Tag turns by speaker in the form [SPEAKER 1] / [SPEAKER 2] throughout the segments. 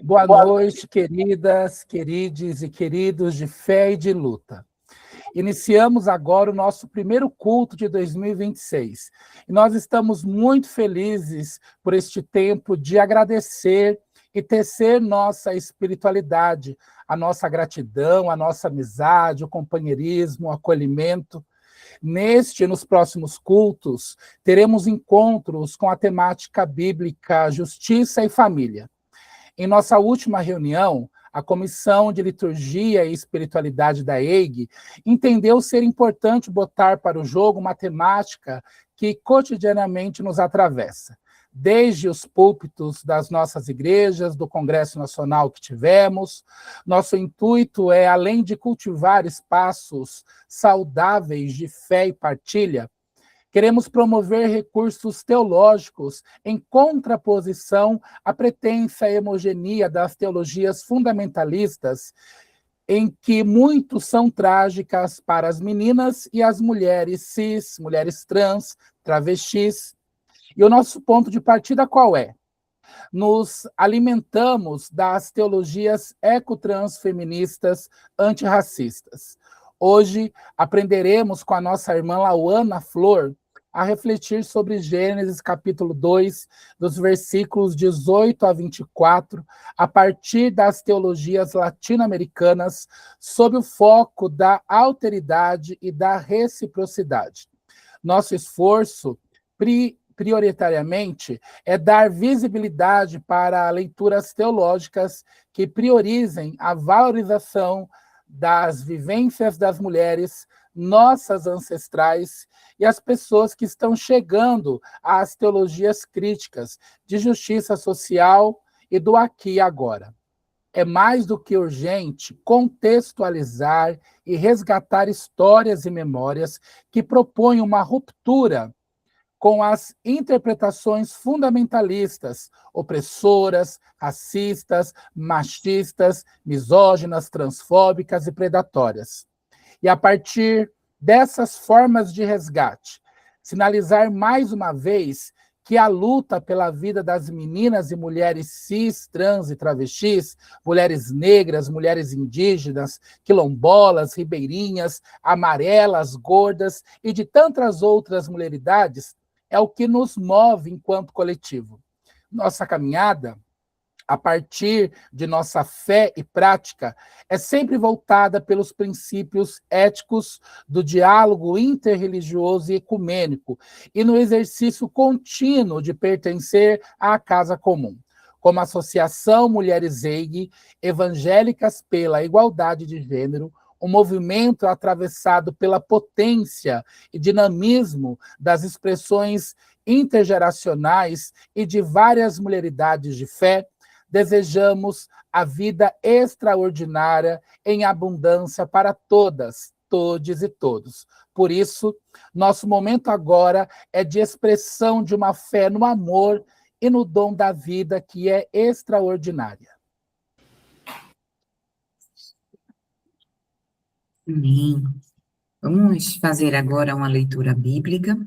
[SPEAKER 1] Boa noite, queridas, querides e queridos de fé e de luta. Iniciamos agora o nosso primeiro culto de 2026. E nós estamos muito felizes por este tempo de agradecer e tecer nossa espiritualidade, a nossa gratidão, a nossa amizade, o companheirismo, o acolhimento. Neste e nos próximos cultos, teremos encontros com a temática bíblica Justiça e Família. Em nossa última reunião, a Comissão de Liturgia e Espiritualidade da EIG entendeu ser importante botar para o jogo uma temática que cotidianamente nos atravessa. Desde os púlpitos das nossas igrejas, do Congresso Nacional que tivemos, nosso intuito é, além de cultivar espaços saudáveis de fé e partilha, queremos promover recursos teológicos em contraposição à pretensa hegemonia das teologias fundamentalistas, em que muito são trágicas para as meninas e as mulheres cis, mulheres trans, travestis. E o nosso ponto de partida qual é? Nos alimentamos das teologias ecotransfeministas antirracistas. Hoje aprenderemos com a nossa irmã Lauana Flor a refletir sobre Gênesis capítulo 2, dos versículos 18 a 24, a partir das teologias latino-americanas, sob o foco da alteridade e da reciprocidade. Nosso esforço prioritariamente é dar visibilidade para leituras teológicas que priorizem a valorização das vivências das mulheres, nossas ancestrais e as pessoas que estão chegando às teologias críticas de justiça social e do aqui e agora. É mais do que urgente contextualizar e resgatar histórias e memórias que propõem uma ruptura com as interpretações fundamentalistas, opressoras, racistas, machistas, misóginas, transfóbicas e predatórias. E a partir dessas formas de resgate, sinalizar mais uma vez que a luta pela vida das meninas e mulheres cis, trans e travestis, mulheres negras, mulheres indígenas, quilombolas, ribeirinhas, amarelas, gordas e de tantas outras mulheridades é o que nos move enquanto coletivo. Nossa caminhada, a partir de nossa fé e prática, é sempre voltada pelos princípios éticos do diálogo interreligioso e ecumênico e no exercício contínuo de pertencer à casa comum. Como Associação Mulheres EIG, Evangélicas pela Igualdade de Gênero, um movimento atravessado pela potência e dinamismo das expressões intergeracionais e de várias mulheridades de fé, desejamos a vida extraordinária em abundância para todas, todes e todos. Por isso, nosso momento agora é de expressão de uma fé no amor e no dom da vida que é extraordinária.
[SPEAKER 2] Amém. Vamos fazer agora uma leitura bíblica,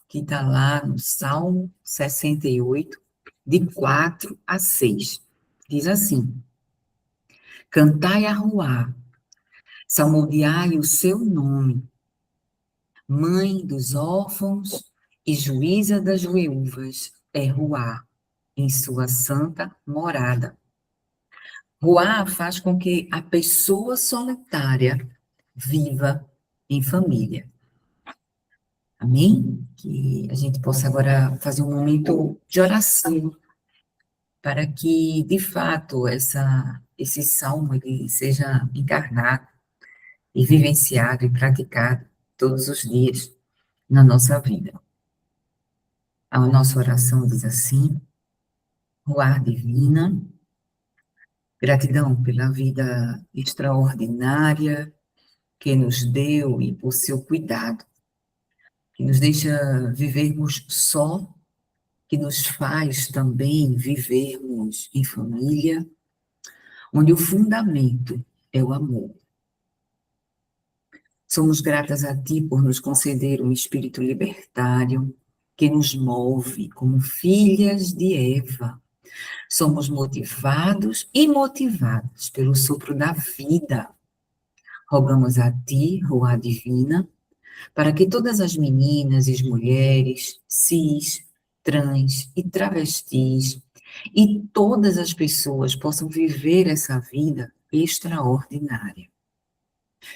[SPEAKER 2] que está lá no Salmo 68, de 4 a 6. Diz assim: Cantai a Ruá, salmodiai o seu nome, mãe dos órfãos e juíza das viúvas é Ruá, em sua santa morada. Ruá faz com que a pessoa solitária viva em família. Amém? Que a gente possa agora fazer um momento de oração para que, de fato, esse salmo ele seja encarnado e vivenciado e praticado todos os dias na nossa vida. A nossa oração diz assim: Ruá divina, gratidão pela vida extraordinária que nos deu e por seu cuidado, que nos deixa vivermos só, que nos faz também vivermos em família, onde o fundamento é o amor. Somos gratas a Ti por nos conceder um espírito libertário que nos move como filhas de Eva, Somos motivados e motivadas pelo sopro da vida. Rogamos a Ti, Ruá Divina, para que todas as meninas e mulheres, cis, trans e travestis, e todas as pessoas possam viver essa vida extraordinária.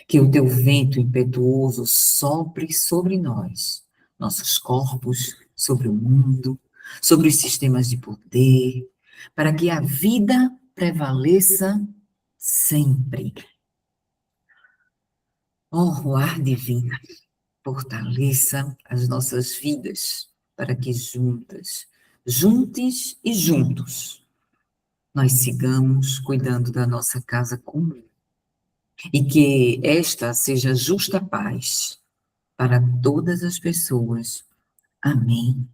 [SPEAKER 2] Que o Teu vento impetuoso sopre sobre nós, nossos corpos, sobre o mundo, sobre os sistemas de poder, para que a vida prevaleça sempre. Ó Ruá Divina, fortaleça as nossas vidas, para que juntos e juntos, nós sigamos cuidando da nossa casa comum. E que esta seja justa paz para todas as pessoas. Amém.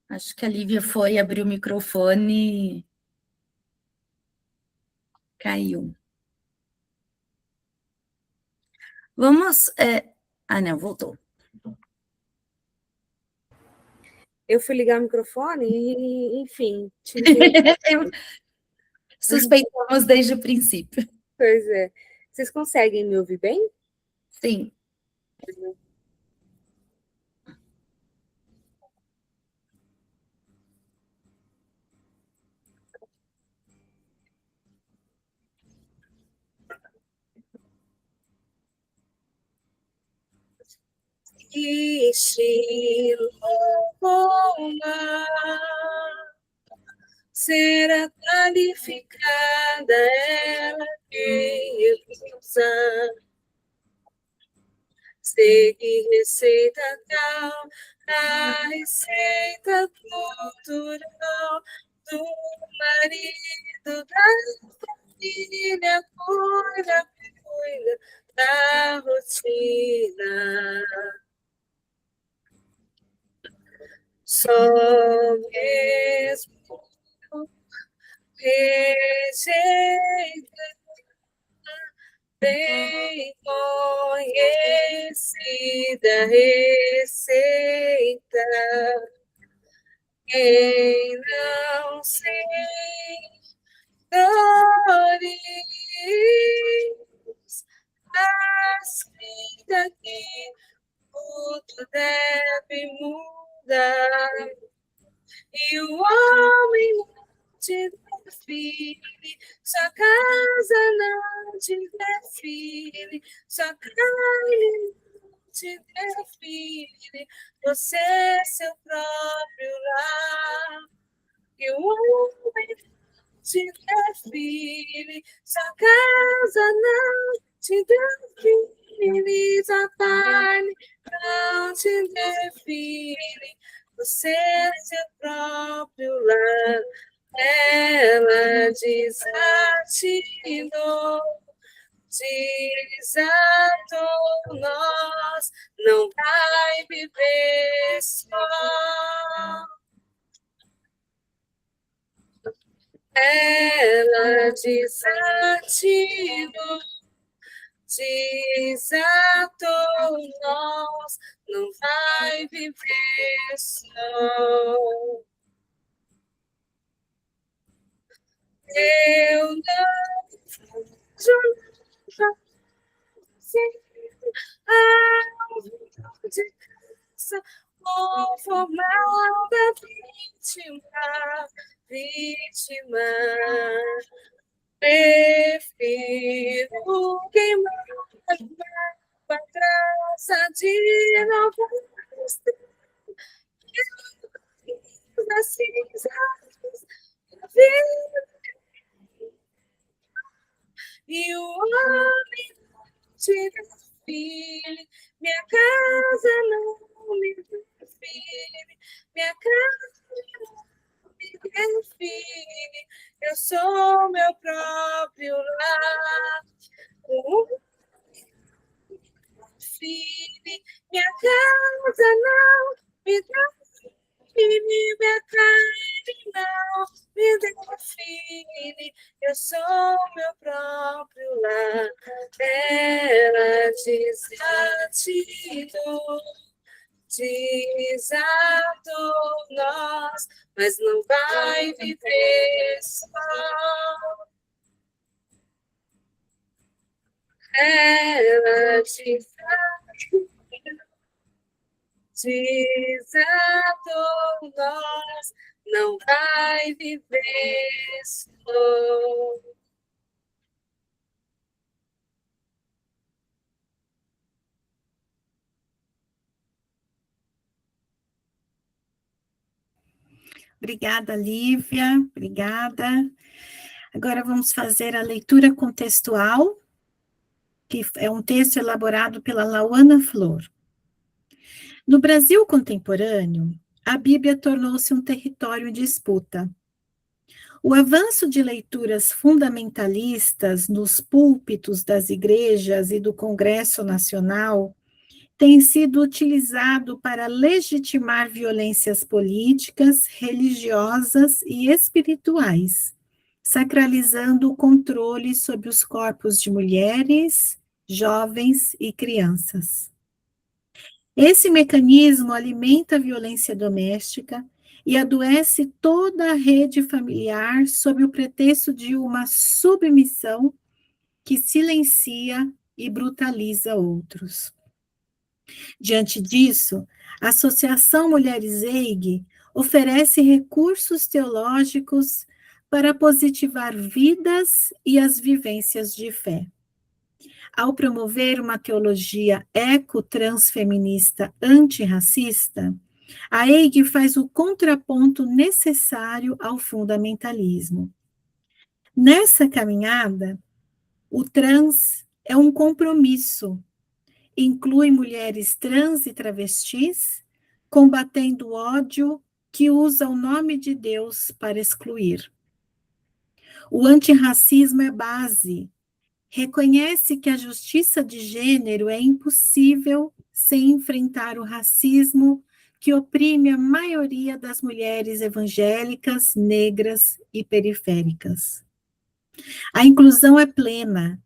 [SPEAKER 3] Acho que a Lívia foi abrir o microfone e caiu. Vamos... não, voltou.
[SPEAKER 4] Eu fui ligar o microfone e, enfim...
[SPEAKER 3] Suspeitamos desde o princípio.
[SPEAKER 4] Pois é. Vocês conseguem me ouvir bem?
[SPEAKER 3] Sim.
[SPEAKER 4] Será qualificada ela que recusa seguir receita tal, a receita cultural do marido da família, cuida da rotina. Só mesmo receita bem conhecida, receita. Quem não se dores, assim daqui tudo deve mudar. E o homem não te define, sua casa não te define, sua carne não te define, você é seu próprio lar. E o homem não te define, sua casa não te define, sua carne não te define, você é seu próprio lar. Ela desatinou, desatou, nós não vai viver só. Ela desatinou, desatou, nós não vai viver só. Eu não de caça conformada vítima. Prefiro queimar a graça de novo das cinzas da vida. E o homem não te define, minha casa não me define, minha casa não me define, eu sou meu próprio lar. O homem não me define, minha casa não me define, minha carne não me define, eu sou meu próprio lar. Ela diz gratidão, diz a nós, mas não vai viver só. Ela diz a nós, não vai viver só.
[SPEAKER 5] Obrigada, Lívia. Obrigada. Agora vamos fazer a leitura contextual, que é um texto elaborado pela Lauana Flor. No Brasil contemporâneo, a Bíblia tornou-se um território em disputa. O avanço de leituras fundamentalistas nos púlpitos das igrejas e do Congresso Nacional tem sido utilizado para legitimar violências políticas, religiosas e espirituais, sacralizando o controle sobre os corpos de mulheres, jovens e crianças. Esse mecanismo alimenta a violência doméstica e adoece toda a rede familiar sob o pretexto de uma submissão que silencia e brutaliza outros. Diante disso, a Associação Mulheres EIG oferece recursos teológicos para positivar vidas e as vivências de fé. Ao promover uma teologia eco-transfeminista antirracista, a EIG faz o contraponto necessário ao fundamentalismo. Nessa caminhada, o trans é um compromisso. Inclui mulheres trans e travestis, combatendo o ódio que usa o nome de Deus para excluir. O antirracismo é base. Reconhece que a justiça de gênero é impossível sem enfrentar o racismo que oprime a maioria das mulheres evangélicas, negras e periféricas. A inclusão é plena.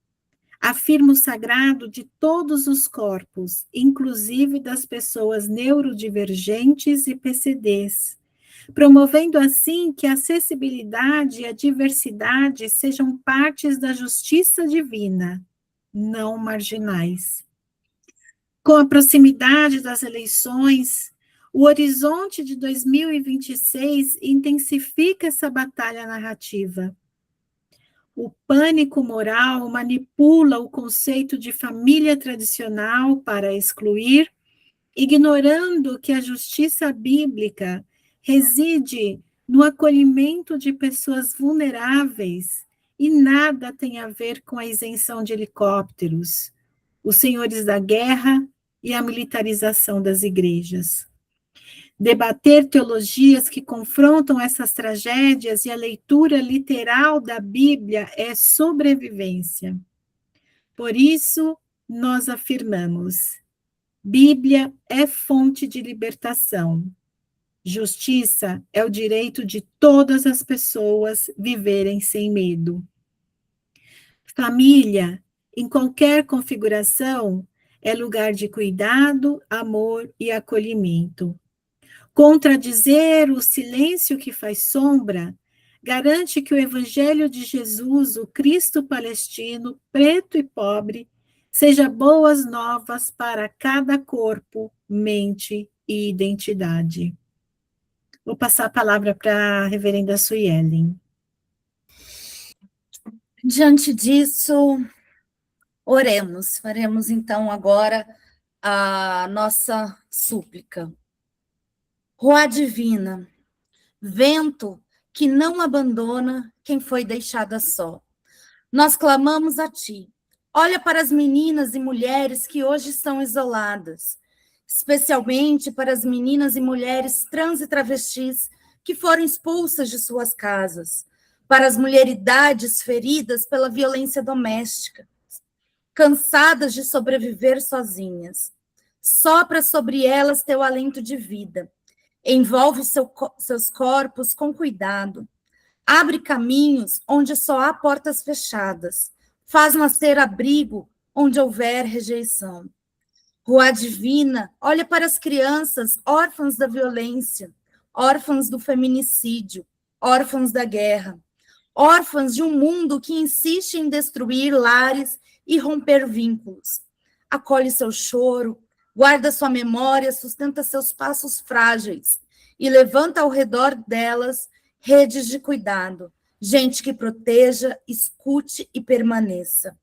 [SPEAKER 5] Afirma o sagrado de todos os corpos, inclusive das pessoas neurodivergentes e PCDs, promovendo assim que a acessibilidade e a diversidade sejam partes da justiça divina, não marginais. Com a proximidade das eleições, o horizonte de 2026 intensifica essa batalha narrativa. O pânico moral manipula o conceito de família tradicional para excluir, ignorando que a justiça bíblica reside no acolhimento de pessoas vulneráveis e nada tem a ver com a isenção de helicópteros, os senhores da guerra e a militarização das igrejas. Debater teologias que confrontam essas tragédias e a leitura literal da Bíblia é sobrevivência. Por isso, nós afirmamos: Bíblia é fonte de libertação. Justiça é o direito de todas as pessoas viverem sem medo. Família, em qualquer configuração, é lugar de cuidado, amor e acolhimento. Contradizer o silêncio que faz sombra garante que o Evangelho de Jesus, o Cristo palestino, preto e pobre, seja boas novas para cada corpo, mente e identidade. Vou passar a palavra para a reverenda Suelen.
[SPEAKER 3] Diante disso, oremos. Faremos então agora a nossa súplica. Roá divina, vento que não abandona quem foi deixada só. Nós clamamos a ti. Olha para as meninas e mulheres que hoje estão isoladas, especialmente para as meninas e mulheres trans e travestis que foram expulsas de suas casas, para as mulheridades feridas pela violência doméstica, cansadas de sobreviver sozinhas. Sopra sobre elas teu alento de vida. Envolve seus corpos com cuidado. Abre caminhos onde só há portas fechadas. Faz nascer abrigo onde houver rejeição. Rua Divina, olha para as crianças órfãs da violência, órfãs do feminicídio, órfãos da guerra, órfãs de um mundo que insiste em destruir lares e romper vínculos. Acolhe seu choro, guarda sua memória, sustenta seus passos frágeis e levanta ao redor delas redes de cuidado, gente que proteja, escute e permaneça.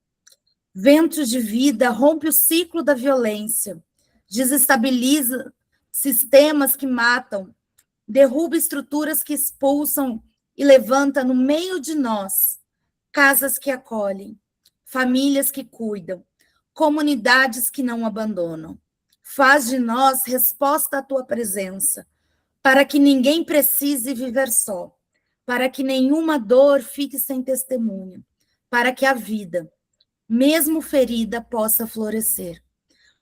[SPEAKER 3] Vento de vida rompe o ciclo da violência, desestabiliza sistemas que matam, derruba estruturas que expulsam e levanta no meio de nós casas que acolhem, famílias que cuidam, comunidades que não abandonam. Faz de nós resposta à tua presença, para que ninguém precise viver só, para que nenhuma dor fique sem testemunho, para que a vida, mesmo ferida, possa florescer.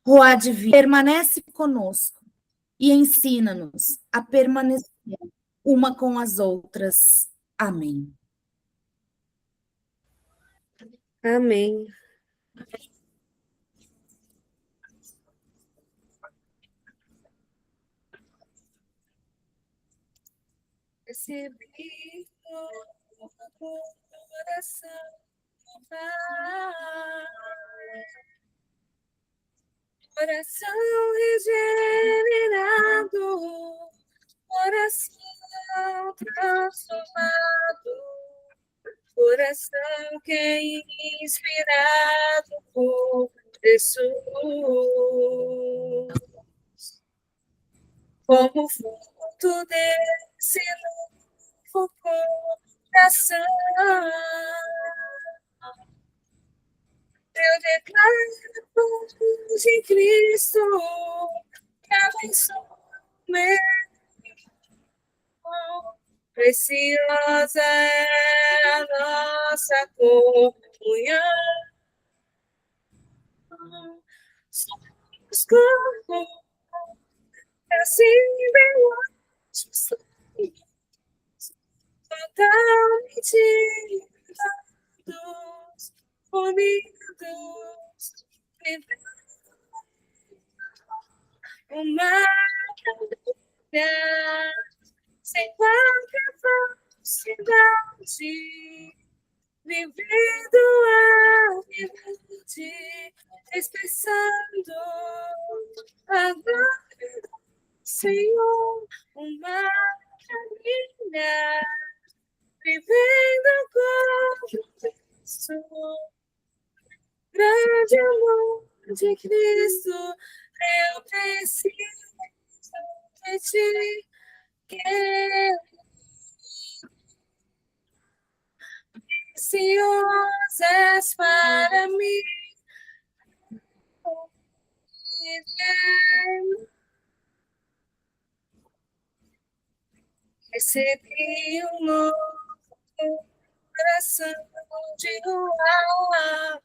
[SPEAKER 3] Rua Divina, permanece conosco e ensina-nos a permanecer uma com as outras. Amém.
[SPEAKER 4] Amém. Recebi o coração, Pai. Coração regenerado, coração transformado, coração que é inspirado por Jesus. Como fruto desse novo coração, eu declaro de Cristo que abençoa meu. Preciosa é a nossa comunhão. Somos como assim veloz, totalmente ligados, unidos, uma família, sem qualquer falsidade, vivendo a verdade, expressando a glória do Senhor, uma família, vivendo com Cristo, grande amor de Cristo, eu preciso de ti, preciosas para mim. Recebi um novo coração de luar,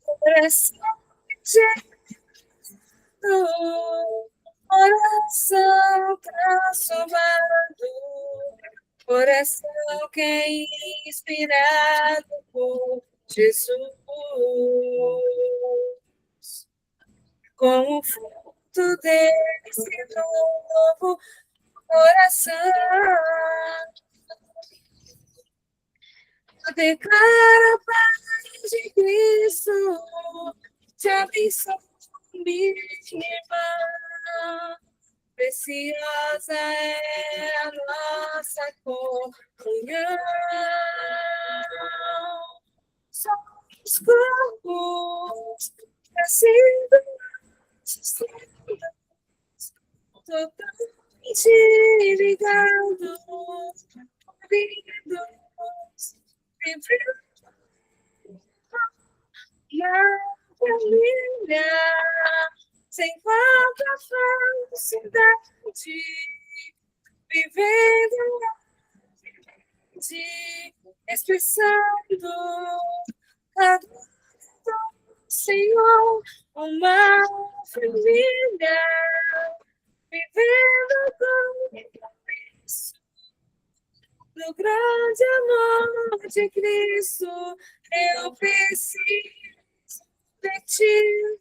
[SPEAKER 4] coração de coração transformado, coração que é inspirado por Jesus. Como fruto desse novo coração, eu declaro a paz de Cristo, te abençoe, minha irmã. Preciosa é a nossa comunhão. Somos corpos, assim totalmente ligados, unidos, vivendo na família, sem qualquer falsidade, vivendo de expressando a glória do Senhor, uma família, vivendo com isso, no grande amor de Cristo, eu preciso de ti.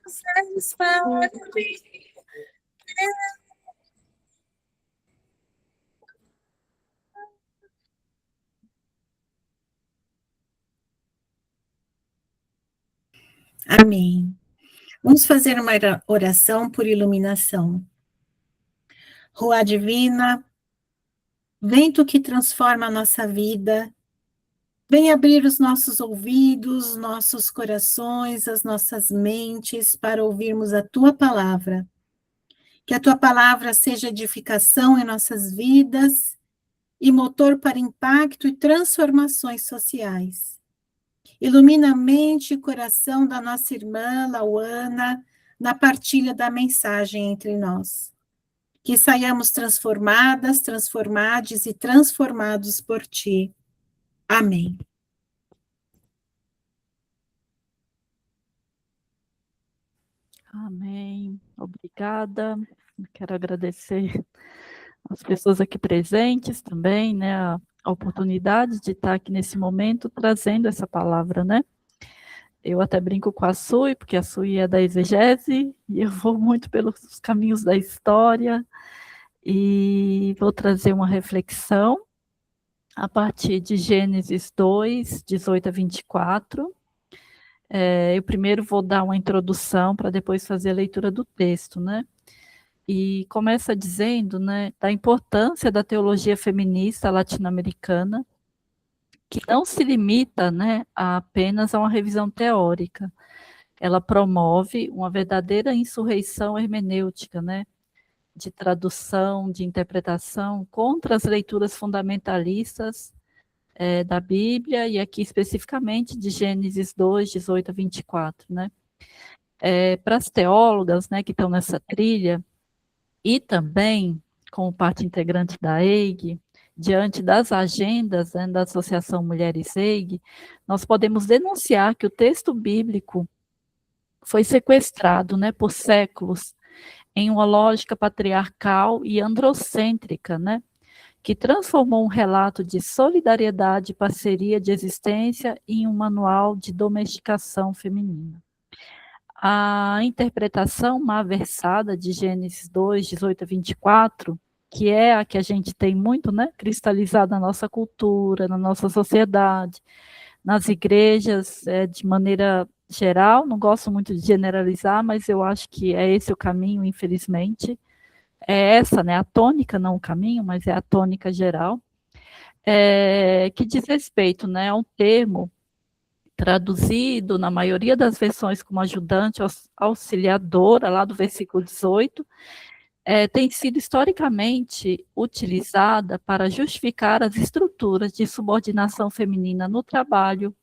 [SPEAKER 4] Se és para mim,
[SPEAKER 5] Amém. Vamos fazer uma oração por iluminação. Rua divina, vento que transforma a nossa vida, vem abrir os nossos ouvidos, nossos corações, as nossas mentes para ouvirmos a tua palavra. Que a tua palavra seja edificação em nossas vidas e motor para impacto e transformações sociais. Ilumina a mente e coração da nossa irmã Lauana na partilha da mensagem entre nós. Que saiamos transformadas, transformades e transformados por ti. Amém.
[SPEAKER 6] Amém. Obrigada. Eu quero agradecer as pessoas aqui presentes também, né, a oportunidade de estar aqui nesse momento trazendo essa palavra, né? Eu até brinco com a Sui, porque a Sui é da exegese, e eu vou muito pelos caminhos da história, e vou trazer uma reflexão a partir de Gênesis 2, 18 a 24. Eu primeiro vou dar uma introdução para depois fazer a leitura do texto, né? E começa dizendo, né, da importância da teologia feminista latino-americana, que não se limita, né, apenas a uma revisão teórica. Ela promove uma verdadeira insurreição hermenêutica, né, de tradução, de interpretação contra as leituras fundamentalistas da Bíblia, e aqui especificamente de Gênesis 2, 18 a 24, né. Para as teólogas, né, que estão nessa trilha, e também como parte integrante da EIG, diante das agendas, né, da Associação Mulheres EIG, nós podemos denunciar que o texto bíblico foi sequestrado, né, por séculos em uma lógica patriarcal e androcêntrica, né, que transformou um relato de solidariedade e parceria de existência em um manual de domesticação feminina. A interpretação malversada de Gênesis 2, 18 a 24, que é a que a gente tem muito, né, cristalizada na nossa cultura, na nossa sociedade, nas igrejas, de maneira geral, não gosto muito de generalizar, mas eu acho que é esse o caminho, infelizmente. É essa, né, a tônica, não o caminho, mas é a tônica geral, que diz respeito, né, a um termo traduzido na maioria das versões como ajudante auxiliadora, lá do versículo 18, tem sido historicamente utilizada para justificar as estruturas de subordinação feminina no trabalho,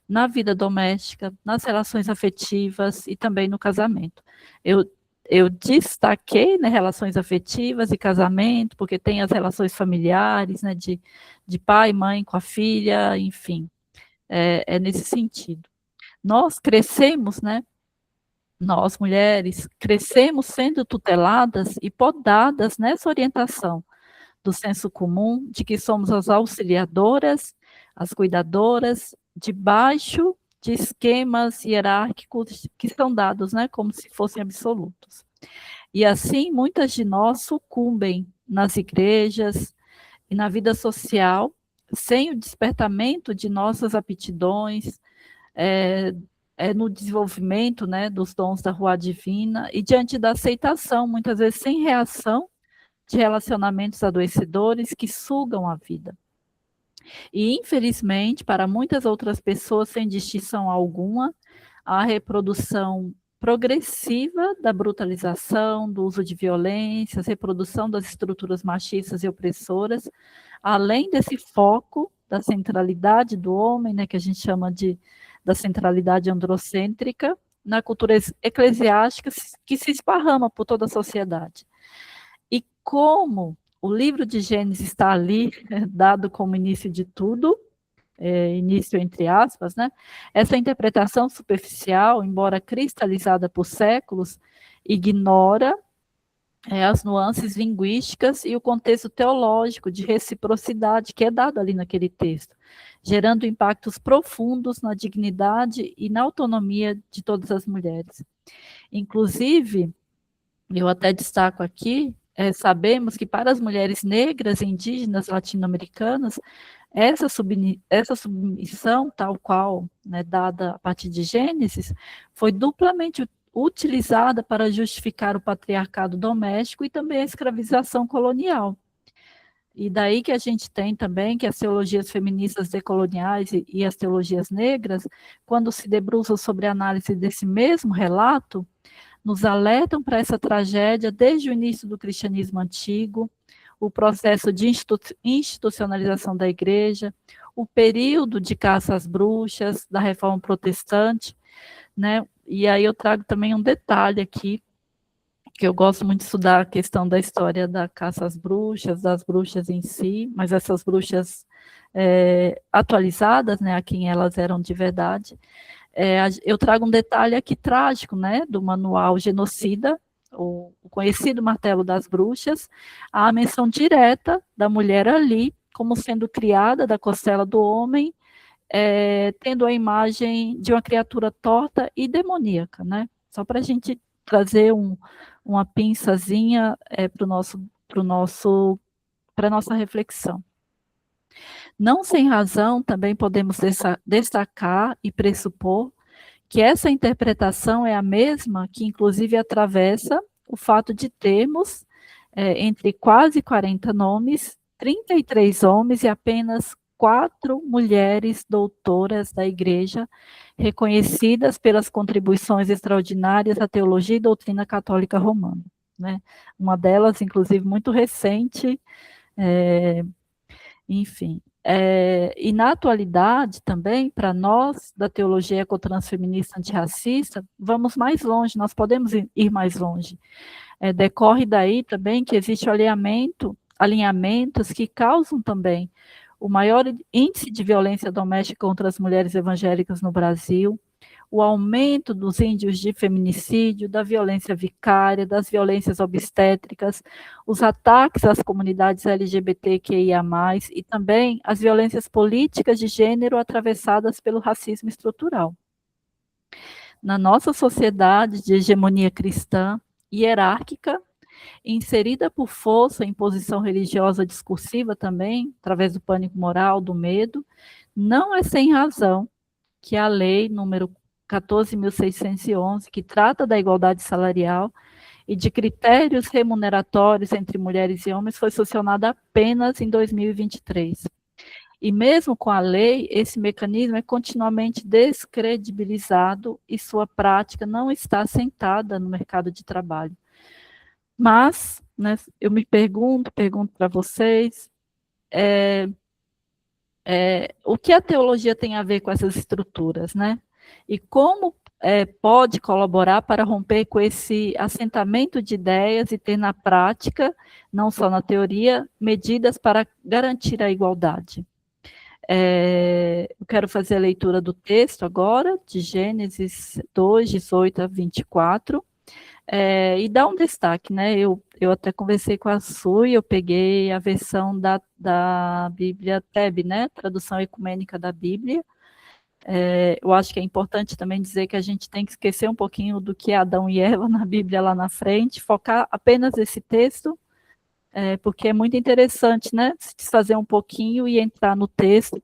[SPEAKER 6] na vida doméstica, nas relações afetivas e também no casamento. Eu destaquei, né, relações afetivas e casamento, porque tem as relações familiares, né, de pai e mãe com a filha, enfim. É nesse sentido. Nós crescemos, né? Nós, mulheres, crescemos sendo tuteladas e podadas nessa orientação do senso comum de que somos as auxiliadoras, as cuidadoras, debaixo de esquemas hierárquicos que são dados, né, como se fossem absolutos. E assim, muitas de nós sucumbem nas igrejas e na vida social, sem o despertamento de nossas aptidões, no desenvolvimento, né, dos dons da rua divina, e diante da aceitação, muitas vezes sem reação, de relacionamentos adoecedores que sugam a vida. E, infelizmente, para muitas outras pessoas, sem distinção alguma, a reprodução progressiva da brutalização, do uso de violências, reprodução das estruturas machistas e opressoras, além desse foco da centralidade do homem, né, que a gente chama da centralidade androcêntrica, na cultura eclesiástica que se esparrama por toda a sociedade. E como o livro de Gênesis está ali, dado como início de tudo, início entre aspas, né? Essa interpretação superficial, embora cristalizada por séculos, ignora as nuances linguísticas e o contexto teológico de reciprocidade que é dado ali naquele texto, gerando impactos profundos na dignidade e na autonomia de todas as mulheres. Inclusive, eu até destaco aqui, sabemos que para as mulheres negras e indígenas latino-americanas, essa submissão, tal qual, né, dada a partir de Gênesis, foi duplamente utilizada para justificar o patriarcado doméstico e também a escravização colonial. E daí que a gente tem também que as teologias feministas decoloniais e as teologias negras, quando se debruçam sobre a análise desse mesmo relato, nos alertam para essa tragédia desde o início do cristianismo antigo, o processo de institucionalização da igreja, o período de caça às bruxas, da reforma protestante, né? E aí eu trago também um detalhe aqui, que eu gosto muito de estudar a questão da história da caça às bruxas, das bruxas em si, mas essas bruxas atualizadas, né, a quem elas eram de verdade. Eu trago um detalhe aqui trágico, né, do manual Genocida, o conhecido Martelo das Bruxas, a menção direta da mulher ali, como sendo criada da costela do homem, tendo a imagem de uma criatura torta e demoníaca, né? Só para a gente trazer uma pinçazinha para a nossa reflexão. Não sem razão, também podemos destacar e pressupor que essa interpretação é a mesma que, inclusive, atravessa o fato de termos, entre quase 40 nomes, 33 homens e apenas 4 mulheres doutoras da Igreja, reconhecidas pelas contribuições extraordinárias à teologia e doutrina católica romana, né? Uma delas, inclusive, muito recente, enfim. E na atualidade também, para nós, da teologia ecotransfeminista antirracista, vamos mais longe, nós podemos ir mais longe. Decorre daí também que existe alinhamentos que causam também o maior índice de violência doméstica contra as mulheres evangélicas no Brasil, o aumento dos índices de feminicídio, da violência vicária, das violências obstétricas, os ataques às comunidades LGBTQIA+, e também as violências políticas de gênero atravessadas pelo racismo estrutural. Na nossa sociedade de hegemonia cristã, hierárquica, inserida por força em posição religiosa discursiva também, através do pânico moral, do medo, não é sem razão que a lei número 14.611, que trata da igualdade salarial e de critérios remuneratórios entre mulheres e homens, foi sancionada apenas em 2023. E mesmo com a lei, esse mecanismo é continuamente descredibilizado e sua prática não está assentada no mercado de trabalho. Mas, né, eu me pergunto para vocês, o que a teologia tem a ver com essas estruturas, né? E como pode colaborar para romper com esse assentamento de ideias e ter na prática, não só na teoria, medidas para garantir a igualdade. Eu quero fazer a leitura do texto agora, de Gênesis 2, 18 a 24, e dar um destaque, né? Eu até conversei com a Sui, eu peguei a versão da Bíblia TEB, né? Tradução ecumênica da Bíblia. Eu acho que é importante também dizer que a gente tem que esquecer um pouquinho do que é Adão e Eva na Bíblia lá na frente, focar apenas esse texto, porque é muito interessante, né? Se desfazer um pouquinho e entrar no texto.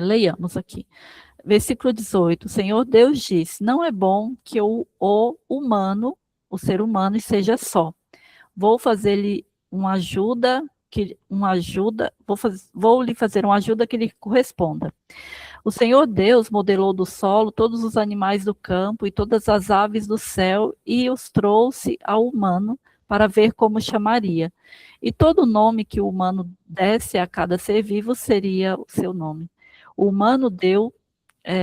[SPEAKER 6] Leiamos aqui. Versículo 18, o Senhor Deus disse, não é bom que o ser humano, esteja só. Vou fazer-lhe uma ajuda, vou lhe fazer uma ajuda que lhe corresponda. O Senhor Deus modelou do solo todos os animais do campo e todas as aves do céu e os trouxe ao humano para ver como chamaria. E todo nome que o humano desse a cada ser vivo seria o seu nome. O humano deu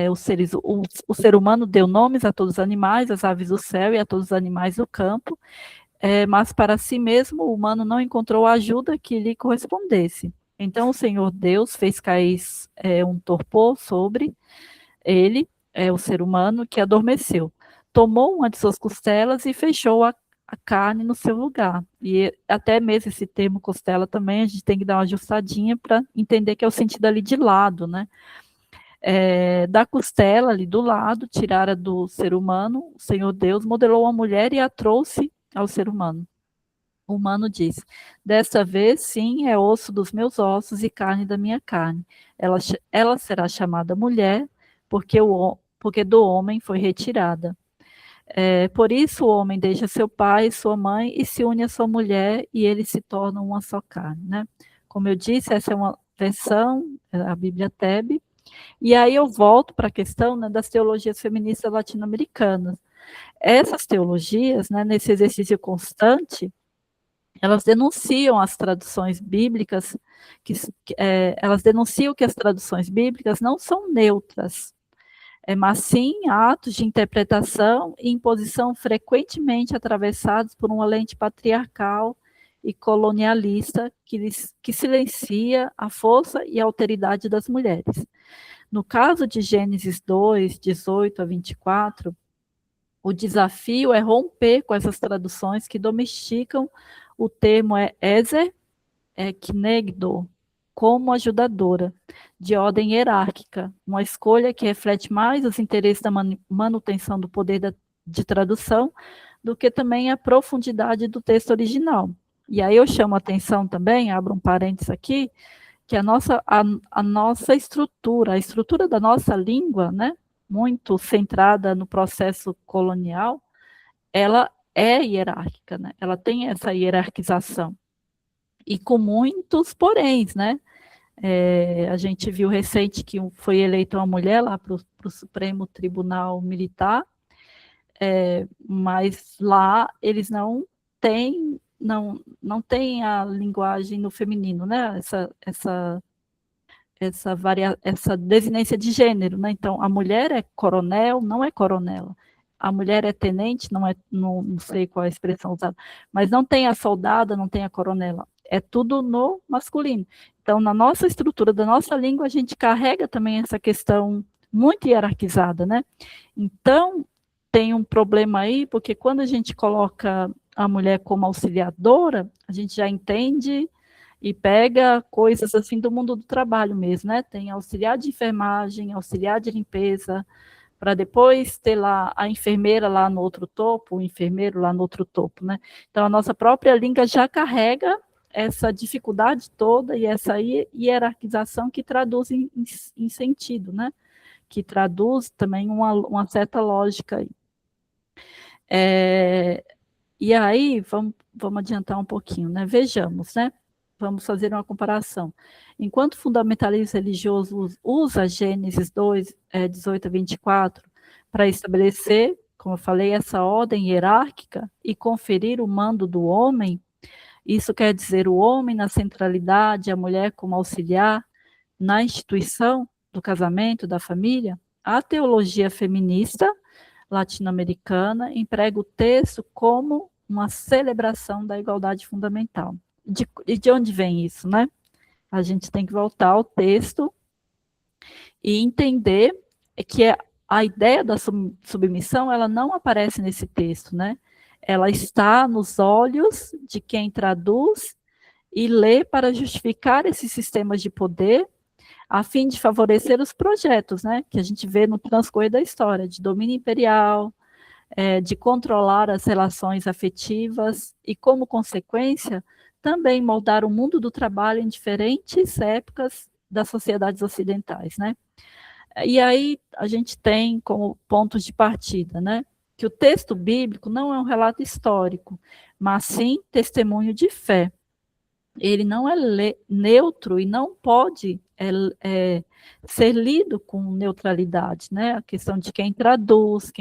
[SPEAKER 6] o ser humano deu nomes a todos os animais, às aves do céu e a todos os animais do campo, mas para si mesmo o humano não encontrou a ajuda que lhe correspondesse. Então o Senhor Deus fez cair um torpor sobre ele, o ser humano, que adormeceu. Tomou uma de suas costelas e fechou a carne no seu lugar. E até mesmo esse termo costela também, a gente tem que dar uma ajustadinha para entender que é o sentido ali de lado, né? Da costela ali do lado, tirara do ser humano, o Senhor Deus modelou uma mulher e a trouxe ao ser humano. O humano disse: desta vez, sim, é osso dos meus ossos e carne da minha carne. Ela será chamada mulher, porque do homem foi retirada. Por isso o homem deixa seu pai e sua mãe e se une à sua mulher e eles se tornam uma só carne, né? Como eu disse, essa é uma versão, a Bíblia Tebe. E aí eu volto para a questão, né, das teologias feministas latino-americanas. Essas teologias, né, nesse exercício constante, elas denunciam as traduções bíblicas, elas denunciam que as traduções bíblicas não são neutras, mas sim atos de interpretação e imposição frequentemente atravessados por uma lente patriarcal e colonialista que silencia a força e a alteridade das mulheres. No caso de Gênesis 2, 18 a 24, o desafio é romper com essas traduções que domesticam o termo Ezer, Knegdo, como ajudadora, de ordem hierárquica, uma escolha que reflete mais os interesses da manutenção do poder de tradução do que também a profundidade do texto original. E aí eu chamo a atenção também, abro um parênteses aqui, que a nossa estrutura, a estrutura da nossa língua, né, muito centrada no processo colonial, ela é hierárquica, né? Ela tem essa hierarquização. E com muitos poréns, né? A gente viu recente que foi eleita uma mulher lá para o Supremo Tribunal Militar, mas lá eles não têm a linguagem no feminino, né? Essa desinência de gênero, né? Então, a mulher é coronel, não é coronela. A mulher é tenente, não sei qual é a expressão usada, mas não tem a soldada, não tem a coronela. É tudo no masculino. Então, na nossa estrutura da nossa língua, a gente carrega também essa questão muito hierarquizada, né? Então, tem um problema aí, porque quando a gente coloca a mulher como auxiliadora, a gente já entende e pega coisas assim do mundo do trabalho mesmo, né? Tem auxiliar de enfermagem, auxiliar de limpeza, para depois ter lá a enfermeira lá no outro topo, o enfermeiro lá no outro topo, né? Então, a nossa própria língua já carrega essa dificuldade toda e essa hierarquização que traduz em sentido, né? Que traduz também uma certa lógica aí. E aí, vamos adiantar um pouquinho, né? Vejamos, né? Vamos fazer uma comparação. Enquanto o fundamentalismo religioso usa Gênesis 2, 18 a 24, para estabelecer, como eu falei, essa ordem hierárquica e conferir o mando do homem, isso quer dizer o homem na centralidade, a mulher como auxiliar, na instituição do casamento, da família, a teologia feminista latino-americana emprega o texto como uma celebração da igualdade fundamental. De onde vem isso, né? A gente tem que voltar ao texto e entender que a ideia da submissão, ela não aparece nesse texto, né? Ela está nos olhos de quem traduz e lê para justificar esses sistemas de poder, a fim de favorecer os projetos, né? Que a gente vê no transcorrer da história, de domínio imperial, de controlar as relações afetivas e, como consequência, também moldar o mundo do trabalho em diferentes épocas das sociedades ocidentais, né? E aí a gente tem como pontos de partida, né? Que o texto bíblico não é um relato histórico, mas sim testemunho de fé. Ele não é neutro e não pode ser lido com neutralidade, né? A questão de quem traduz,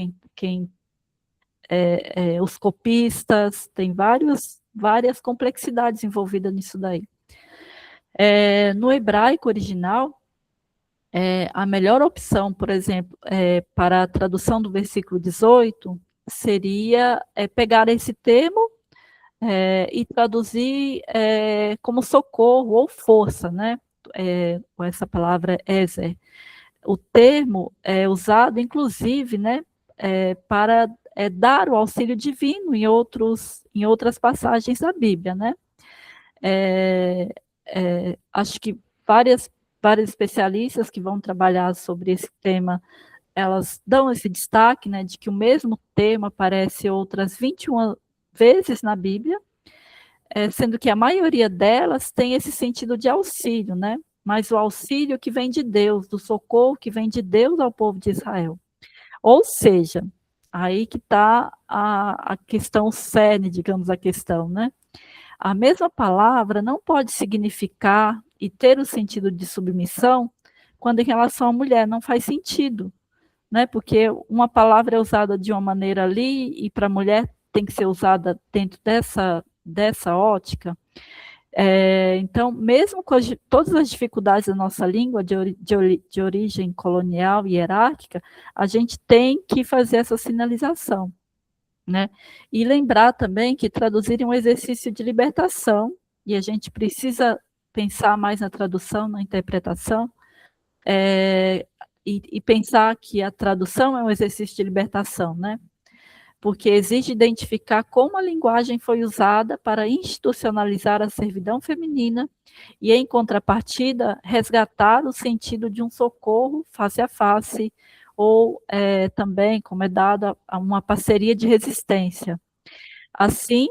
[SPEAKER 6] os copistas, tem várias complexidades envolvidas nisso daí. No hebraico original, a melhor opção, por exemplo, para a tradução do versículo 18, seria pegar esse termo e traduzir como socorro ou força, né? Essa palavra ezer. O termo é usado, inclusive, né, para dar o auxílio divino em outras passagens da Bíblia, né? Acho que várias especialistas que vão trabalhar sobre esse tema, elas dão esse destaque, né, de que o mesmo tema aparece outras 21 vezes na Bíblia, sendo que a maioria delas tem esse sentido de auxílio, né? Mas o auxílio que vem de Deus, do socorro que vem de Deus ao povo de Israel. Ou seja, aí que está a questão cerne, digamos, a questão, né? A mesma palavra não pode significar e ter o sentido de submissão quando em relação à mulher não faz sentido, né? Porque uma palavra é usada de uma maneira ali e para a mulher tem que ser usada dentro dessa ótica. Então, mesmo com todas as dificuldades da nossa língua de origem colonial e hierárquica, a gente tem que fazer essa sinalização, né? E lembrar também que traduzir é um exercício de libertação, e a gente precisa pensar mais na tradução, na interpretação, e pensar que a tradução é um exercício de libertação, né? Porque exige identificar como a linguagem foi usada para institucionalizar a servidão feminina e, em contrapartida, resgatar o sentido de um socorro face a face, ou também, como é dado, a uma parceria de resistência. Assim,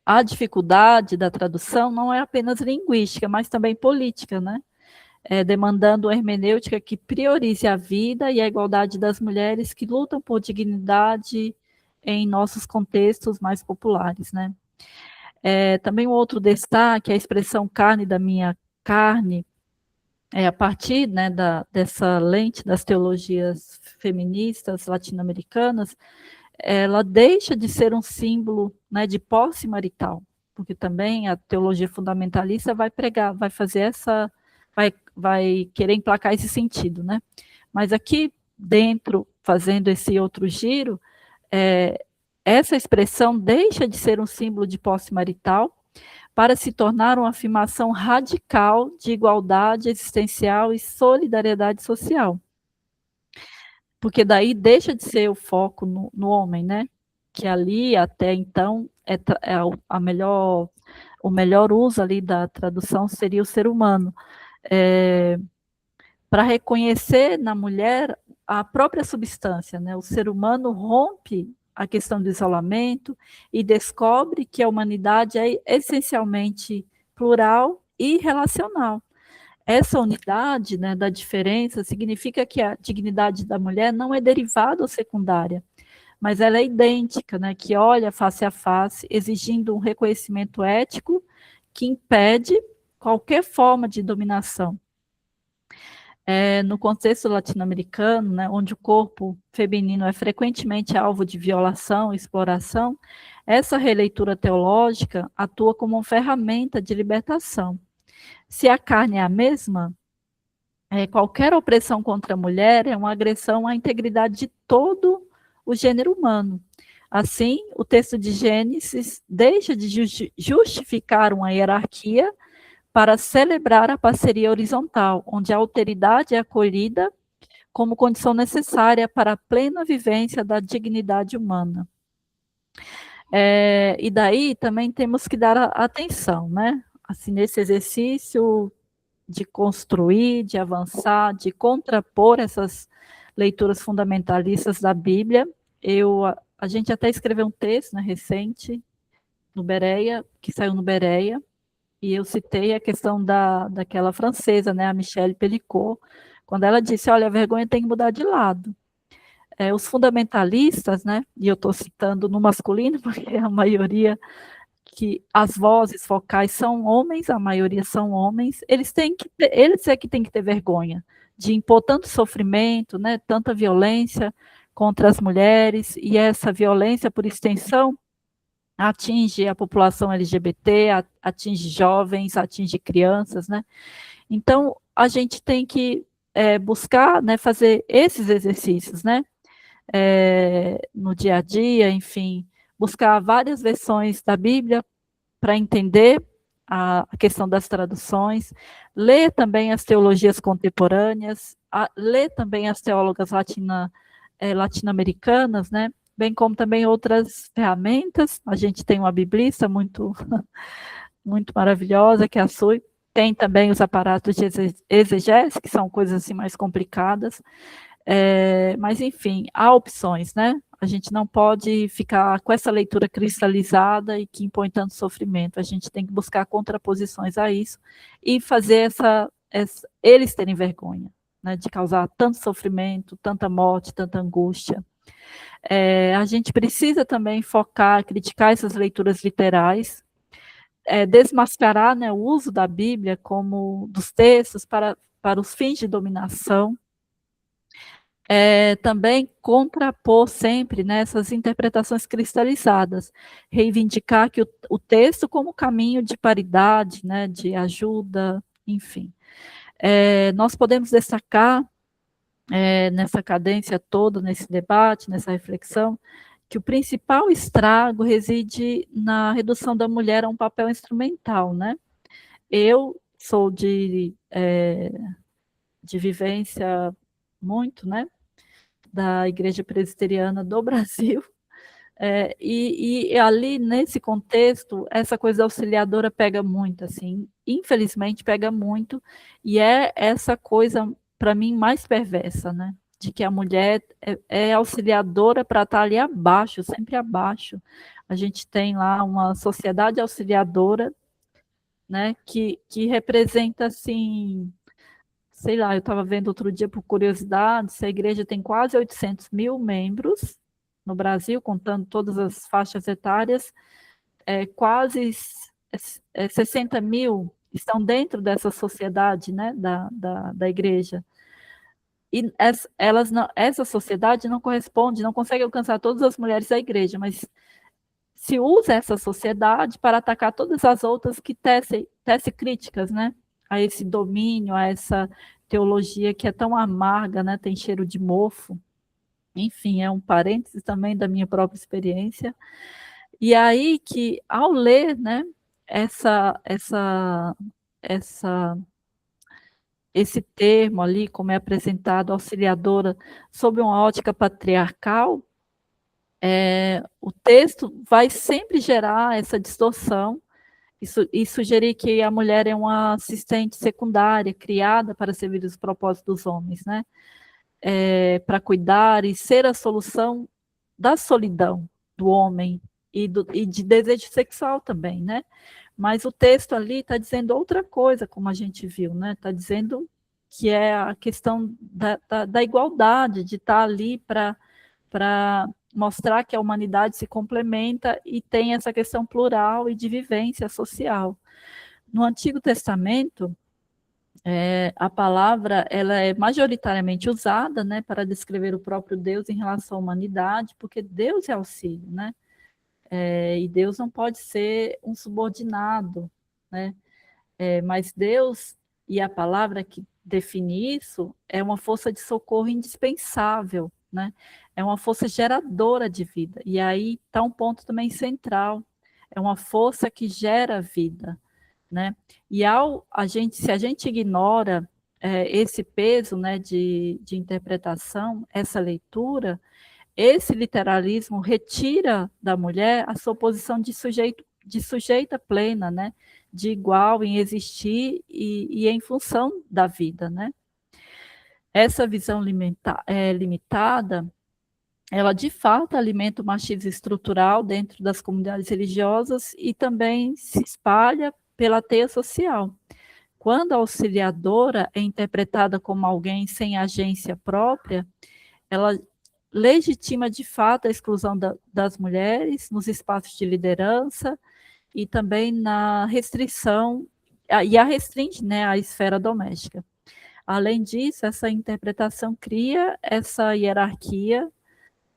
[SPEAKER 6] a dificuldade da tradução não é apenas linguística, mas também política, né? Demandando uma hermenêutica que priorize a vida e a igualdade das mulheres que lutam por dignidade em nossos contextos mais populares, né? Também um outro destaque, a expressão carne da minha carne, a partir, né, dessa lente das teologias feministas latino-americanas, ela deixa de ser um símbolo, né, de posse marital, porque também a teologia fundamentalista vai fazer vai querer emplacar esse sentido, né? Mas aqui dentro, fazendo esse outro giro, essa expressão deixa de ser um símbolo de posse marital para se tornar uma afirmação radical de igualdade existencial e solidariedade social. Porque daí deixa de ser o foco no homem, né? Que ali, até então, o melhor uso ali da tradução seria o ser humano. Para reconhecer na mulher a própria substância, né? O ser humano rompe a questão do isolamento e descobre que a humanidade é essencialmente plural e relacional. Essa unidade, né, da diferença significa que a dignidade da mulher não é derivada ou secundária, mas ela é idêntica, né, que olha face a face, exigindo um reconhecimento ético que impede qualquer forma de dominação. No contexto latino-americano, né, onde o corpo feminino é frequentemente alvo de violação e exploração, essa releitura teológica atua como uma ferramenta de libertação. Se a carne é a mesma, qualquer opressão contra a mulher é uma agressão à integridade de todo o gênero humano. Assim, o texto de Gênesis deixa de justificar uma hierarquia para celebrar a parceria horizontal, onde a alteridade é acolhida como condição necessária para a plena vivência da dignidade humana. E daí também temos que dar atenção, né? Assim, nesse exercício de construir, de avançar, de contrapor essas leituras fundamentalistas da Bíblia. A gente até escreveu um texto, né, recente, no Bereia, que saiu no Bereia, e eu citei a questão daquela francesa, né, a Michelle Pellicot, quando ela disse, olha, a vergonha tem que mudar de lado. Os fundamentalistas, né, e eu estou citando no masculino, porque a maioria, que as vozes focais são homens, a maioria são homens, eles é que têm que ter vergonha de impor tanto sofrimento, né, tanta violência contra as mulheres, e essa violência, por extensão, atinge a população LGBT, atinge jovens, atinge crianças, né? Então, a gente tem que buscar, né, fazer esses exercícios, né? No dia a dia, enfim, buscar várias versões da Bíblia para entender a questão das traduções, ler também as teologias contemporâneas, ler também as teólogas latino-americanas, né? Bem como também outras ferramentas. A gente tem uma biblista muito, muito maravilhosa, que é a Sui. Tem também os aparatos de exegese, que são coisas assim mais complicadas. Mas, enfim, há opções, né? A gente não pode ficar com essa leitura cristalizada e que impõe tanto sofrimento. A gente tem que buscar contraposições a isso e fazer eles terem vergonha, né, de causar tanto sofrimento, tanta morte, tanta angústia. A gente precisa também focar, criticar essas leituras literais, desmascarar, né, o uso da Bíblia como dos textos para os fins de dominação. Também contrapor sempre nessas interpretações cristalizadas, reivindicar que o texto como caminho de paridade, né, de ajuda, enfim. Nós podemos destacar, nessa cadência toda, nesse debate, nessa reflexão, que o principal estrago reside na redução da mulher a um papel instrumental, né? Eu sou de vivência muito, né, da Igreja Presbiteriana do Brasil, e ali, nesse contexto, essa coisa auxiliadora pega muito, assim, infelizmente pega muito, e é essa coisa, para mim, mais perversa, né, de que a mulher é auxiliadora para estar ali abaixo, sempre abaixo. A gente tem lá uma sociedade auxiliadora, né, que representa, assim, sei lá, eu estava vendo outro dia por curiosidade, a igreja tem quase 800 mil membros no Brasil, contando todas as faixas etárias, quase 60 mil estão dentro dessa sociedade, né, da igreja. E essa sociedade não corresponde, não consegue alcançar todas as mulheres da igreja, mas se usa essa sociedade para atacar todas as outras que tecem críticas, né, a esse domínio, a essa teologia que é tão amarga, né, tem cheiro de mofo. Enfim, é um parêntese também da minha própria experiência. E aí que, ao ler, né, esse termo ali, como é apresentado, auxiliadora, sob uma ótica patriarcal, o texto vai sempre gerar essa distorção e sugerir que a mulher é uma assistente secundária, criada para servir os propósitos dos homens, né? Para cuidar e ser a solução da solidão do homem e de desejo sexual também, né? Mas o texto ali está dizendo outra coisa, como a gente viu, né? Está dizendo que é a questão da igualdade, de estar ali para mostrar que a humanidade se complementa e tem essa questão plural e de vivência social. No Antigo Testamento, a palavra ela é majoritariamente usada, né, para descrever o próprio Deus em relação à humanidade, porque Deus é auxílio, né? E Deus não pode ser um subordinado, né? Mas Deus e a palavra que define isso é uma força de socorro indispensável, né? É uma força geradora de vida. E aí está um ponto também central. É uma força que gera vida, né? E se a gente ignora esse peso, né, de interpretação, essa leitura, esse literalismo retira da mulher a sua posição de sujeita plena, né? De igual em existir e em função da vida, né? Essa visão limitada, ela de fato alimenta o machismo estrutural dentro das comunidades religiosas e também se espalha pela teia social. Quando a auxiliadora é interpretada como alguém sem agência própria, ela legitima de fato a exclusão das mulheres nos espaços de liderança e também na restrição, e a restringe, né, a esfera doméstica. Além disso, essa interpretação cria essa hierarquia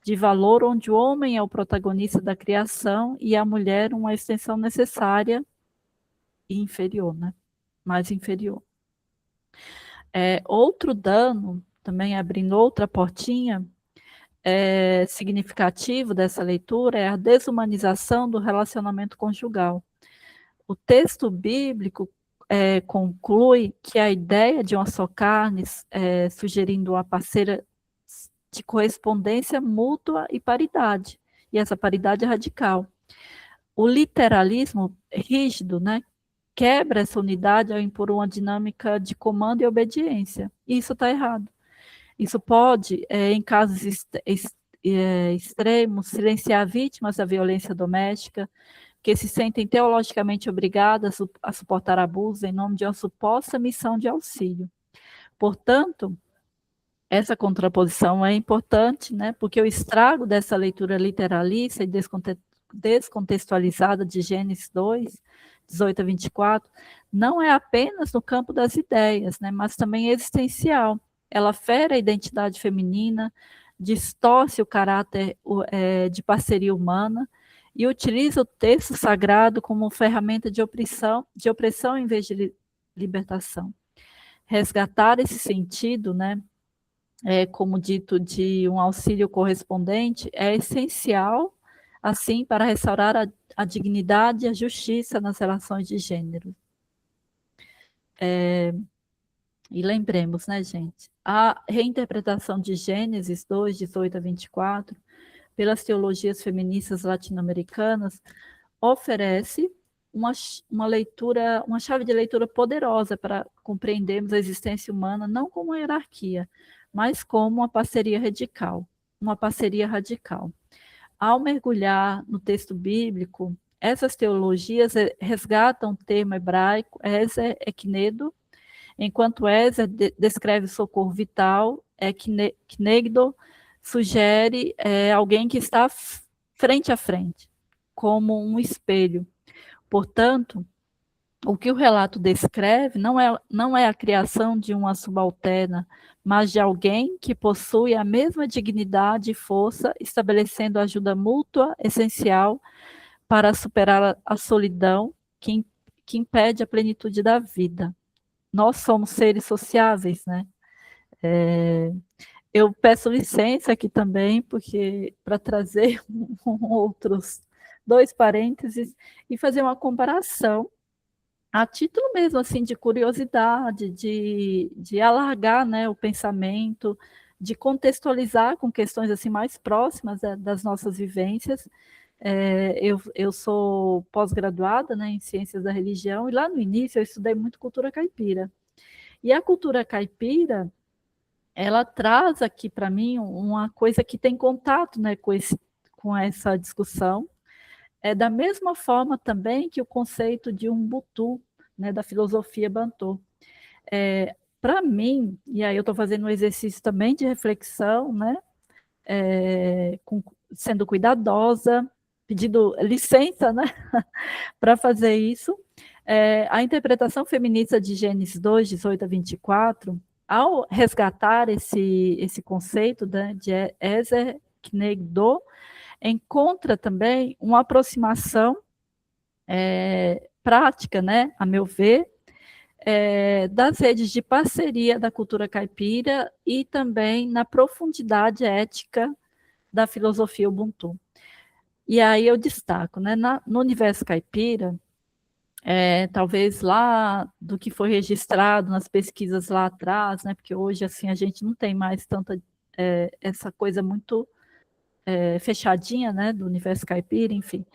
[SPEAKER 6] de valor onde o homem é o protagonista da criação e a mulher uma extensão necessária e inferior, né? Mais inferior. Outro dano, também abrindo outra portinha, significativo dessa leitura é a desumanização do relacionamento conjugal. O texto bíblico conclui que a ideia de uma só carne, sugerindo uma parceira de correspondência mútua e paridade, e essa paridade é radical. O literalismo rígido, né, quebra essa unidade ao impor uma dinâmica de comando e obediência, e isso está errado. Isso pode, em casos extremos, silenciar vítimas da violência doméstica, que se sentem teologicamente obrigadas a suportar abuso em nome de uma suposta missão de auxílio. Portanto, essa contraposição é importante, né, porque o estrago dessa leitura literalista e descontextualizada de Gênesis 2, 18 a 24, não é apenas no campo das ideias, né, mas também existencial. Ela fere a identidade feminina, distorce o caráter de parceria humana e utiliza o texto sagrado como ferramenta de opressão em vez de libertação. Resgatar esse sentido, né, como dito, de um auxílio correspondente, é essencial, assim, para restaurar a dignidade e a justiça nas relações de gênero. E lembremos, né, gente, a reinterpretação de Gênesis 2, 18 a 24, pelas teologias feministas latino-americanas, oferece uma leitura, uma chave de leitura poderosa para compreendermos a existência humana não como uma hierarquia, mas como uma parceria radical. Ao mergulhar no texto bíblico, essas teologias resgatam o termo hebraico Ezer eknedo, enquanto Ezer descreve socorro vital, Knegdo sugere alguém que está frente a frente, como um espelho. Portanto, o que o relato descreve não é a criação de uma subalterna, mas de alguém que possui a mesma dignidade e força, estabelecendo ajuda mútua essencial para superar a solidão que impede a plenitude da vida. Nós somos seres sociáveis, né? Eu peço licença aqui também, porque para trazer outros 2 parênteses e fazer uma comparação a título mesmo assim de curiosidade, de alargar, né, o pensamento, de contextualizar com questões assim mais próximas das nossas vivências. Eu sou pós-graduada, né, em Ciências da Religião, e lá no início eu estudei muito cultura caipira. E a cultura caipira, ela traz aqui para mim uma coisa que tem contato, né, com essa discussão, da mesma forma também que o conceito de Ubuntu, né, da filosofia Bantu. Para mim, e aí eu estou fazendo um exercício também de reflexão, né, sendo cuidadosa, pedindo licença, né, para fazer isso, a interpretação feminista de Gênesis 2, 18 a 24, ao resgatar esse conceito, né, de Ezer Knegdo, encontra também uma aproximação prática, né, a meu ver, das redes de parceria da cultura caipira e também na profundidade ética da filosofia Ubuntu. E aí eu destaco, né, no universo caipira, talvez lá do que foi registrado nas pesquisas lá atrás, né, porque hoje assim a gente não tem mais tanta essa coisa muito fechadinha, né, do universo caipira, enfim.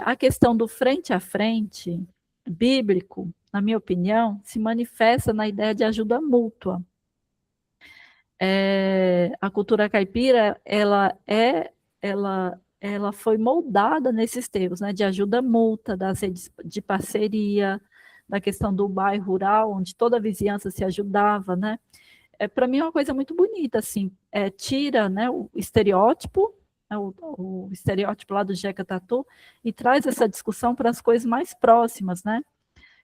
[SPEAKER 6] A questão do frente a frente bíblico, na minha opinião, se manifesta na ideia de ajuda mútua. A cultura caipira, ela foi moldada nesses termos, né, de ajuda mútua, das redes de parceria, da questão do bairro rural, onde toda a vizinhança se ajudava, né. Para mim é uma coisa muito bonita, assim, tira, né, o estereótipo, o estereótipo lá do Jeca Tatu, e traz essa discussão para as coisas mais próximas, né?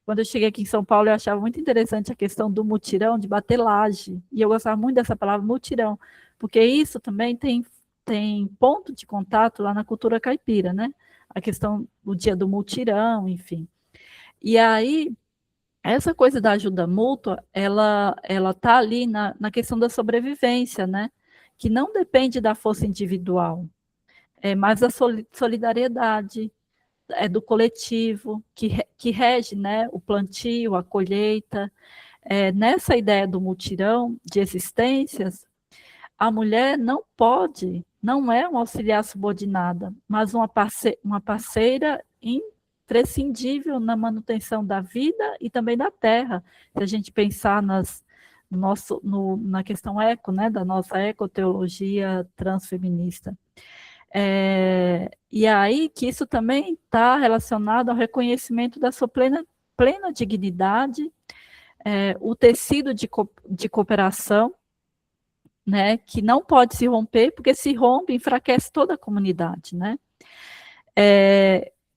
[SPEAKER 6] Quando eu cheguei aqui em São Paulo, eu achava muito interessante a questão do mutirão, de bater laje, e eu gostava muito dessa palavra mutirão, porque isso também tem ponto de contato lá na cultura caipira, né? A questão do dia do mutirão, enfim. E aí, essa coisa da ajuda mútua, ela tá ali na questão da sobrevivência, né? que não depende da força individual, mas da solidariedade, do coletivo, que rege, né, o plantio, a colheita. Nessa ideia do mutirão de existências, a mulher não é uma auxiliar subordinada, mas uma parceira imprescindível na manutenção da vida e também da terra. Se a gente pensar na questão eco, né, da nossa ecoteologia transfeminista. E aí que isso também está relacionado ao reconhecimento da sua plena dignidade, o tecido de cooperação, né, que não pode se romper, porque se rompe, enfraquece toda a comunidade, né?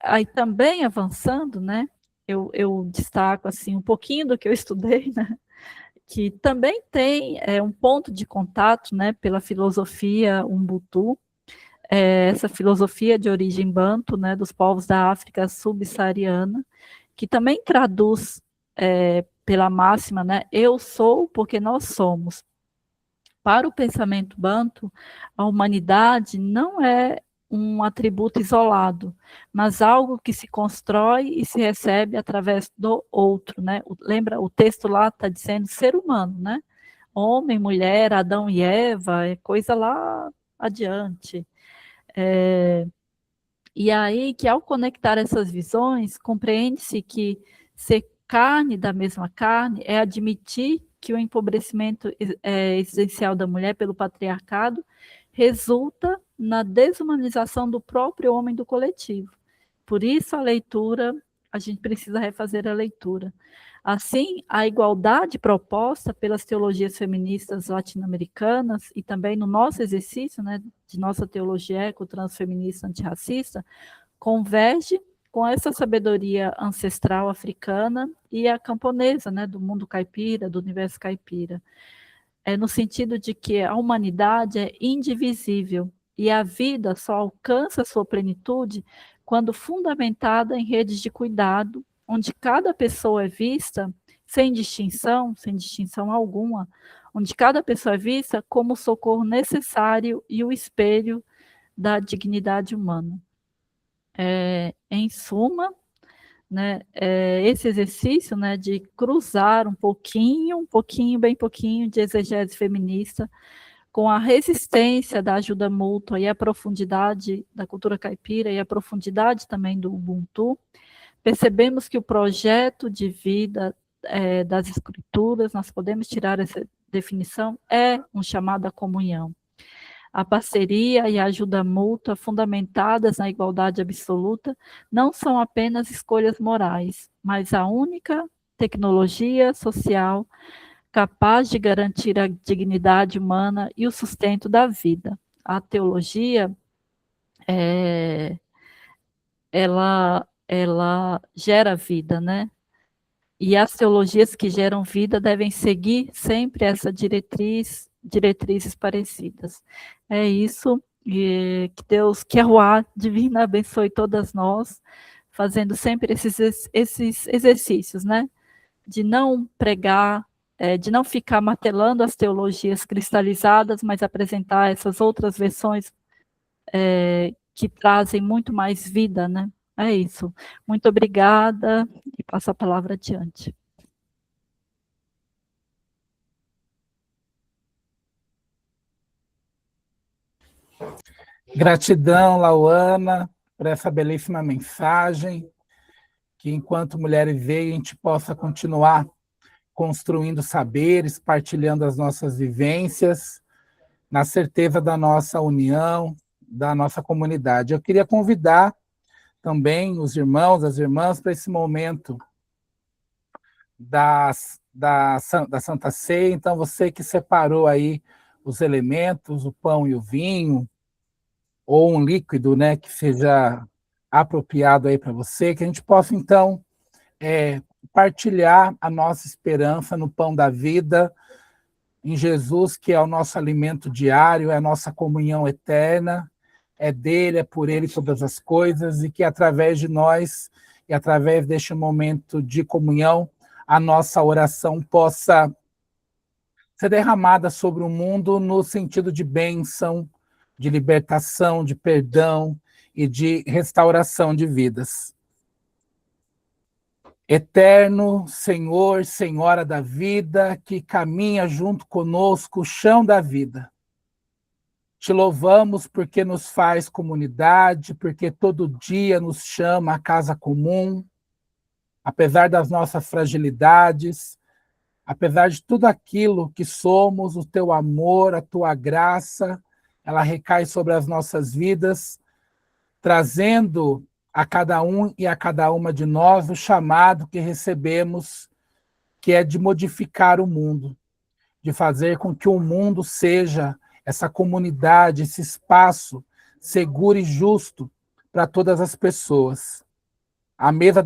[SPEAKER 6] Aí também avançando, né, eu destaco assim um pouquinho do que eu estudei, né, que também tem um ponto de contato, né, pela filosofia Ubuntu, essa filosofia de origem banto, né, dos povos da África subsaariana, que também traduz pela máxima, né, eu sou porque nós somos. Para o pensamento banto, a humanidade não é um atributo isolado, mas algo que se constrói e se recebe através do outro, né? Lembra, o texto lá está dizendo ser humano, né? Homem, mulher, Adão e Eva, é coisa lá adiante. E aí que ao conectar essas visões, compreende-se que ser carne da mesma carne é admitir que o empobrecimento existencial da mulher pelo patriarcado resulta na desumanização do próprio homem do coletivo. Por isso a gente precisa refazer a leitura. Assim, a igualdade proposta pelas teologias feministas latino-americanas e também no nosso exercício, né, de nossa teologia eco-transfeminista antirracista, converge com essa sabedoria ancestral africana e a camponesa, né, do mundo caipira, do universo caipira. No sentido de que a humanidade é indivisível e a vida só alcança sua plenitude quando fundamentada em redes de cuidado, onde cada pessoa é vista sem distinção alguma, onde cada pessoa é vista como o socorro necessário e o espelho da dignidade humana. Em suma, né, esse exercício, né, de cruzar um pouquinho, bem pouquinho de exegese feminista com a resistência da ajuda mútua e a profundidade da cultura caipira e a profundidade também do Ubuntu, percebemos que o projeto de vida das escrituras, nós podemos tirar essa definição, é um chamado à comunhão. A parceria e a ajuda mútua, fundamentadas na igualdade absoluta, não são apenas escolhas morais, mas a única tecnologia social capaz de garantir a dignidade humana e o sustento da vida. A teologia, ela gera vida, né? E as teologias que geram vida devem seguir sempre essa diretrizes parecidas. É isso, e que Deus, que a Ruá Divina abençoe todas nós, fazendo sempre esses exercícios, né? De não pregar, de não ficar martelando as teologias cristalizadas, mas apresentar essas outras versões que trazem muito mais vida, né? É isso. Muito obrigada e passo a palavra adiante.
[SPEAKER 1] Gratidão, Lauana, por essa belíssima mensagem, que enquanto Mulheres Veio, a gente possa continuar construindo saberes, partilhando as nossas vivências, na certeza da nossa união, da nossa comunidade. Eu queria convidar também os irmãos, as irmãs, para esse momento da Santa Ceia. Então, você que separou aí os elementos, o pão e o vinho, ou um líquido, né, que seja apropriado aí para você, que a gente possa, então, partilhar a nossa esperança no pão da vida, em Jesus, que é o nosso alimento diário, é a nossa comunhão eterna, é dele, é por ele todas as coisas, e que através de nós, e através deste momento de comunhão, a nossa oração possa ser derramada sobre o mundo no sentido de bênção, de libertação, de perdão e de restauração de vidas. Eterno Senhor, Senhora da vida, que caminha junto conosco o chão da vida. Te louvamos porque nos faz comunidade, porque todo dia nos chama à casa comum, apesar das nossas fragilidades, apesar de tudo aquilo que somos, o teu amor, a tua graça, ela recai sobre as nossas vidas, trazendo a cada um e a cada uma de nós o chamado que recebemos, que é de modificar o mundo, de fazer com que o mundo seja essa comunidade, esse espaço seguro e justo para todas as pessoas. A mesa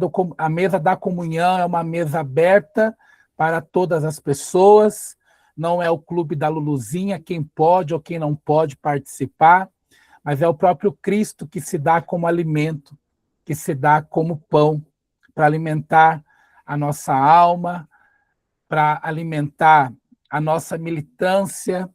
[SPEAKER 1] da comunhão é uma mesa aberta para todas as pessoas, não é o clube da Luluzinha, quem pode ou quem não pode participar, mas é o próprio Cristo que se dá como alimento, que se dá como pão, para alimentar a nossa alma, para alimentar a nossa militância,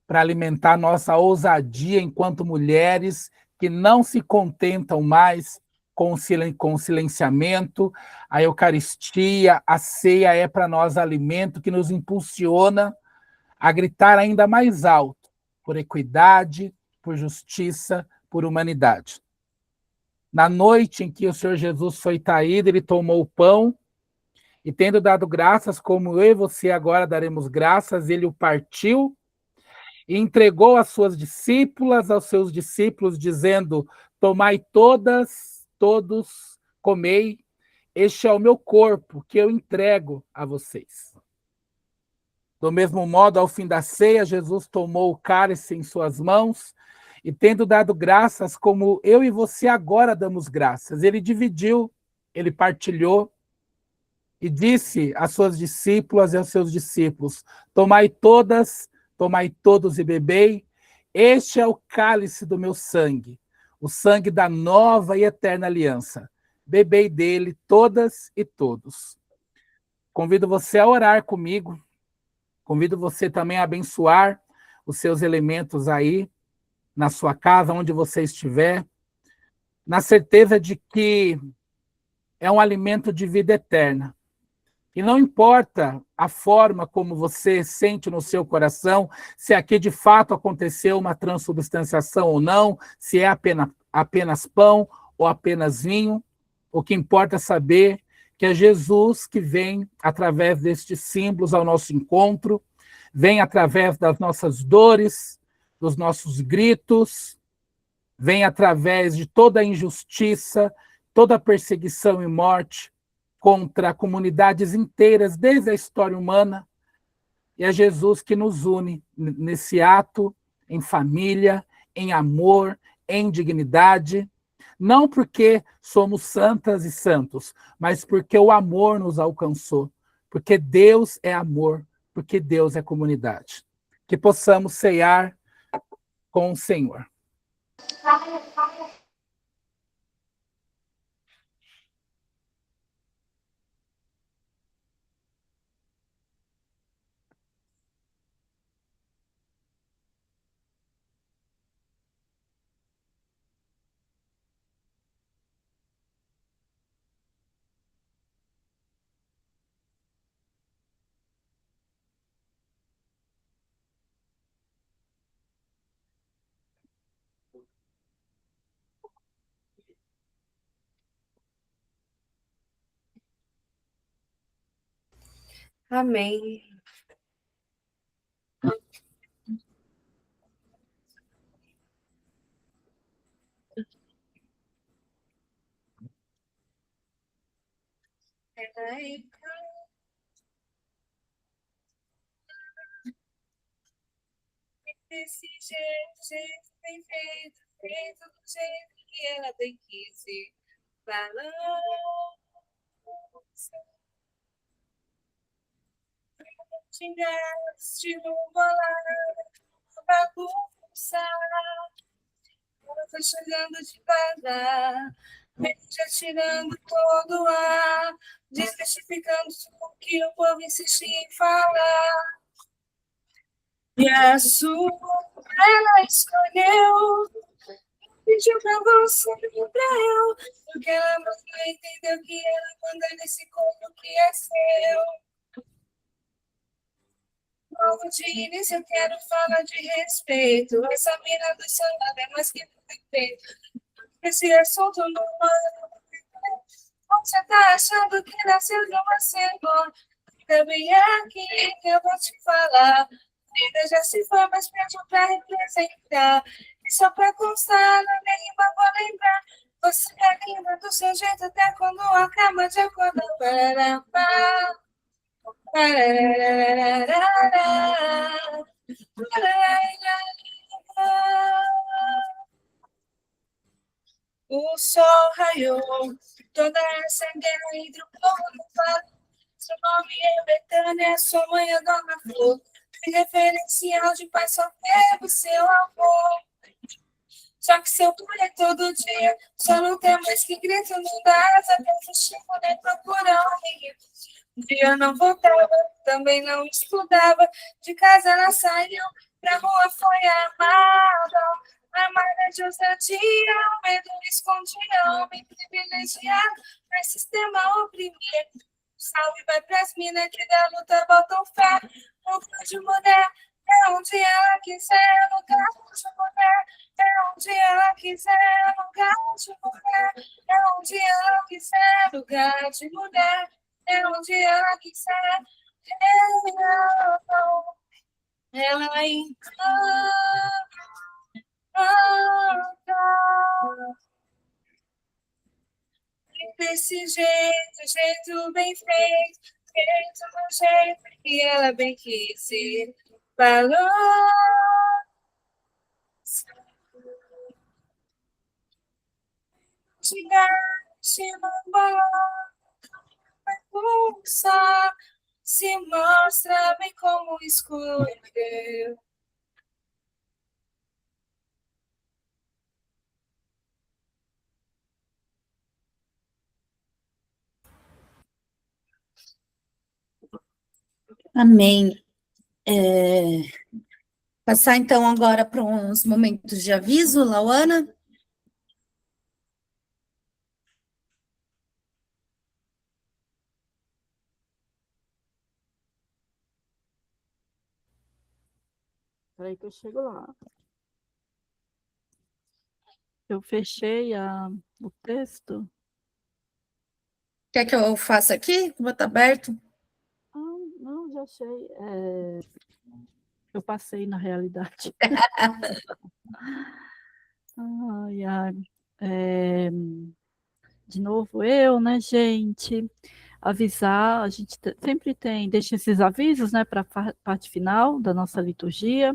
[SPEAKER 1] para alimentar a nossa ousadia enquanto mulheres que não se contentam mais com o silenciamento. A Eucaristia, a ceia é para nós alimento que nos impulsiona a gritar ainda mais alto por equidade, por justiça, por humanidade. Na noite em que o Senhor Jesus foi traído, ele tomou o pão e, tendo dado graças, como eu e você agora daremos graças, ele o partiu e entregou às suas discípulas, aos seus discípulos, dizendo: tomai todos, comei, este é o meu corpo que eu entrego a vocês. Do mesmo modo, ao fim da ceia, Jesus tomou o cálice em suas mãos e, tendo dado graças, como eu e você agora damos graças, ele dividiu, ele partilhou e disse às suas discípulas e aos seus discípulos: tomai todos e bebei, este é o cálice do meu sangue, o sangue da nova e eterna aliança. Bebei dele todas e todos. Convido você a orar comigo, convido você também a abençoar os seus elementos aí, na sua casa, onde você estiver, na certeza de que é um alimento de vida eterna. E não importa a forma como você sente no seu coração, se aqui de fato aconteceu uma transubstanciação ou não, se é apenas pão ou apenas vinho, o que importa é saber que é Jesus que vem através destes símbolos ao nosso encontro, vem através das nossas dores, dos nossos gritos, vem através de toda a injustiça, toda a perseguição e morte contra comunidades inteiras desde a história humana. E é Jesus que nos une nesse ato, em família, em amor, em dignidade, não porque somos santas e santos, mas porque o amor nos alcançou, porque Deus é amor, porque Deus é comunidade. Que possamos ceiar com o Senhor.
[SPEAKER 4] Amém. Desse jeito bem feito do jeito que ela tem que se balança. Xingaste no bolado, bagunça. Ela foi chegando devagar, já tirando todo o ar, desmistificando tudo que o povo insiste em falar. E a sua ela escolheu, pediu pra você e pra eu, porque ela não entendeu que ela manda nesse corpo que é seu. Logo de início eu quero falar de respeito. Essa mina do seu lado é mais que perfeito. Esse assunto não manda. Você tá achando que nasceu de uma semana? Fica bem aqui que eu vou te falar. A vida já se foi, mas pediu pra representar. E só pra constar, na minha rima vou lembrar. Você é linda do seu jeito até quando acaba de acordar. Parará, o sol raiou, toda essa guerra entre o povo do fado. Seu nome é Betânia, sua mãe é Dona Flor. Tem referencial de pai só teve seu avô. Só que seu pai é todo dia, só não tem mais que grito, não dá asa pra fuxico nem procurar um rio. Um dia não voltava, também não estudava, de casa ela saiu, pra rua foi amada. Amada de ousadia, o medo escondia, homem privilegiado, mas sistema oprimir. Salve vai pras minas que da luta botam fé, lugar de mulher, é onde ela quiser, lugar de mulher, é onde ela quiser, lugar de mulher, é onde ela quiser, lugar de mulher, é onde ela quiser, ela encanta. Desse jeito, jeito bem feito, feito do jeito que ela bem quis ser. Falou. Se pulsa, se mostra bem como escolheu.
[SPEAKER 3] Amém. Passar então agora para uns momentos de aviso, Lauana.
[SPEAKER 6] Peraí que eu chego lá. Eu fechei o texto.
[SPEAKER 3] Quer que eu faça aqui? Vou estar aberto.
[SPEAKER 6] Não, já achei. Eu passei na realidade. Ai, ai. De novo eu, né, gente? Avisar, a gente sempre deixa esses avisos, né, para a parte final da nossa liturgia.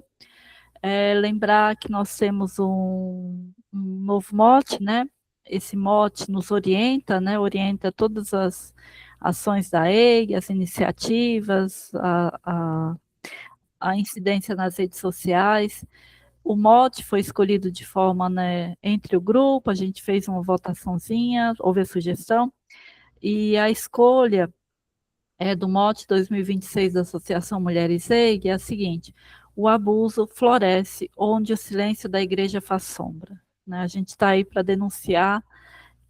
[SPEAKER 6] Lembrar que nós temos um novo mote, né? Esse mote nos orienta, né? Orienta todas as ações da EIG, as iniciativas, a incidência nas redes sociais. O mote foi escolhido de forma, né, entre o grupo, a gente fez uma votaçãozinha, houve a sugestão, e a escolha do mote 2026 da Associação Mulheres EIG é a seguinte: o abuso floresce onde o silêncio da igreja faz sombra. Né? A gente está aí para denunciar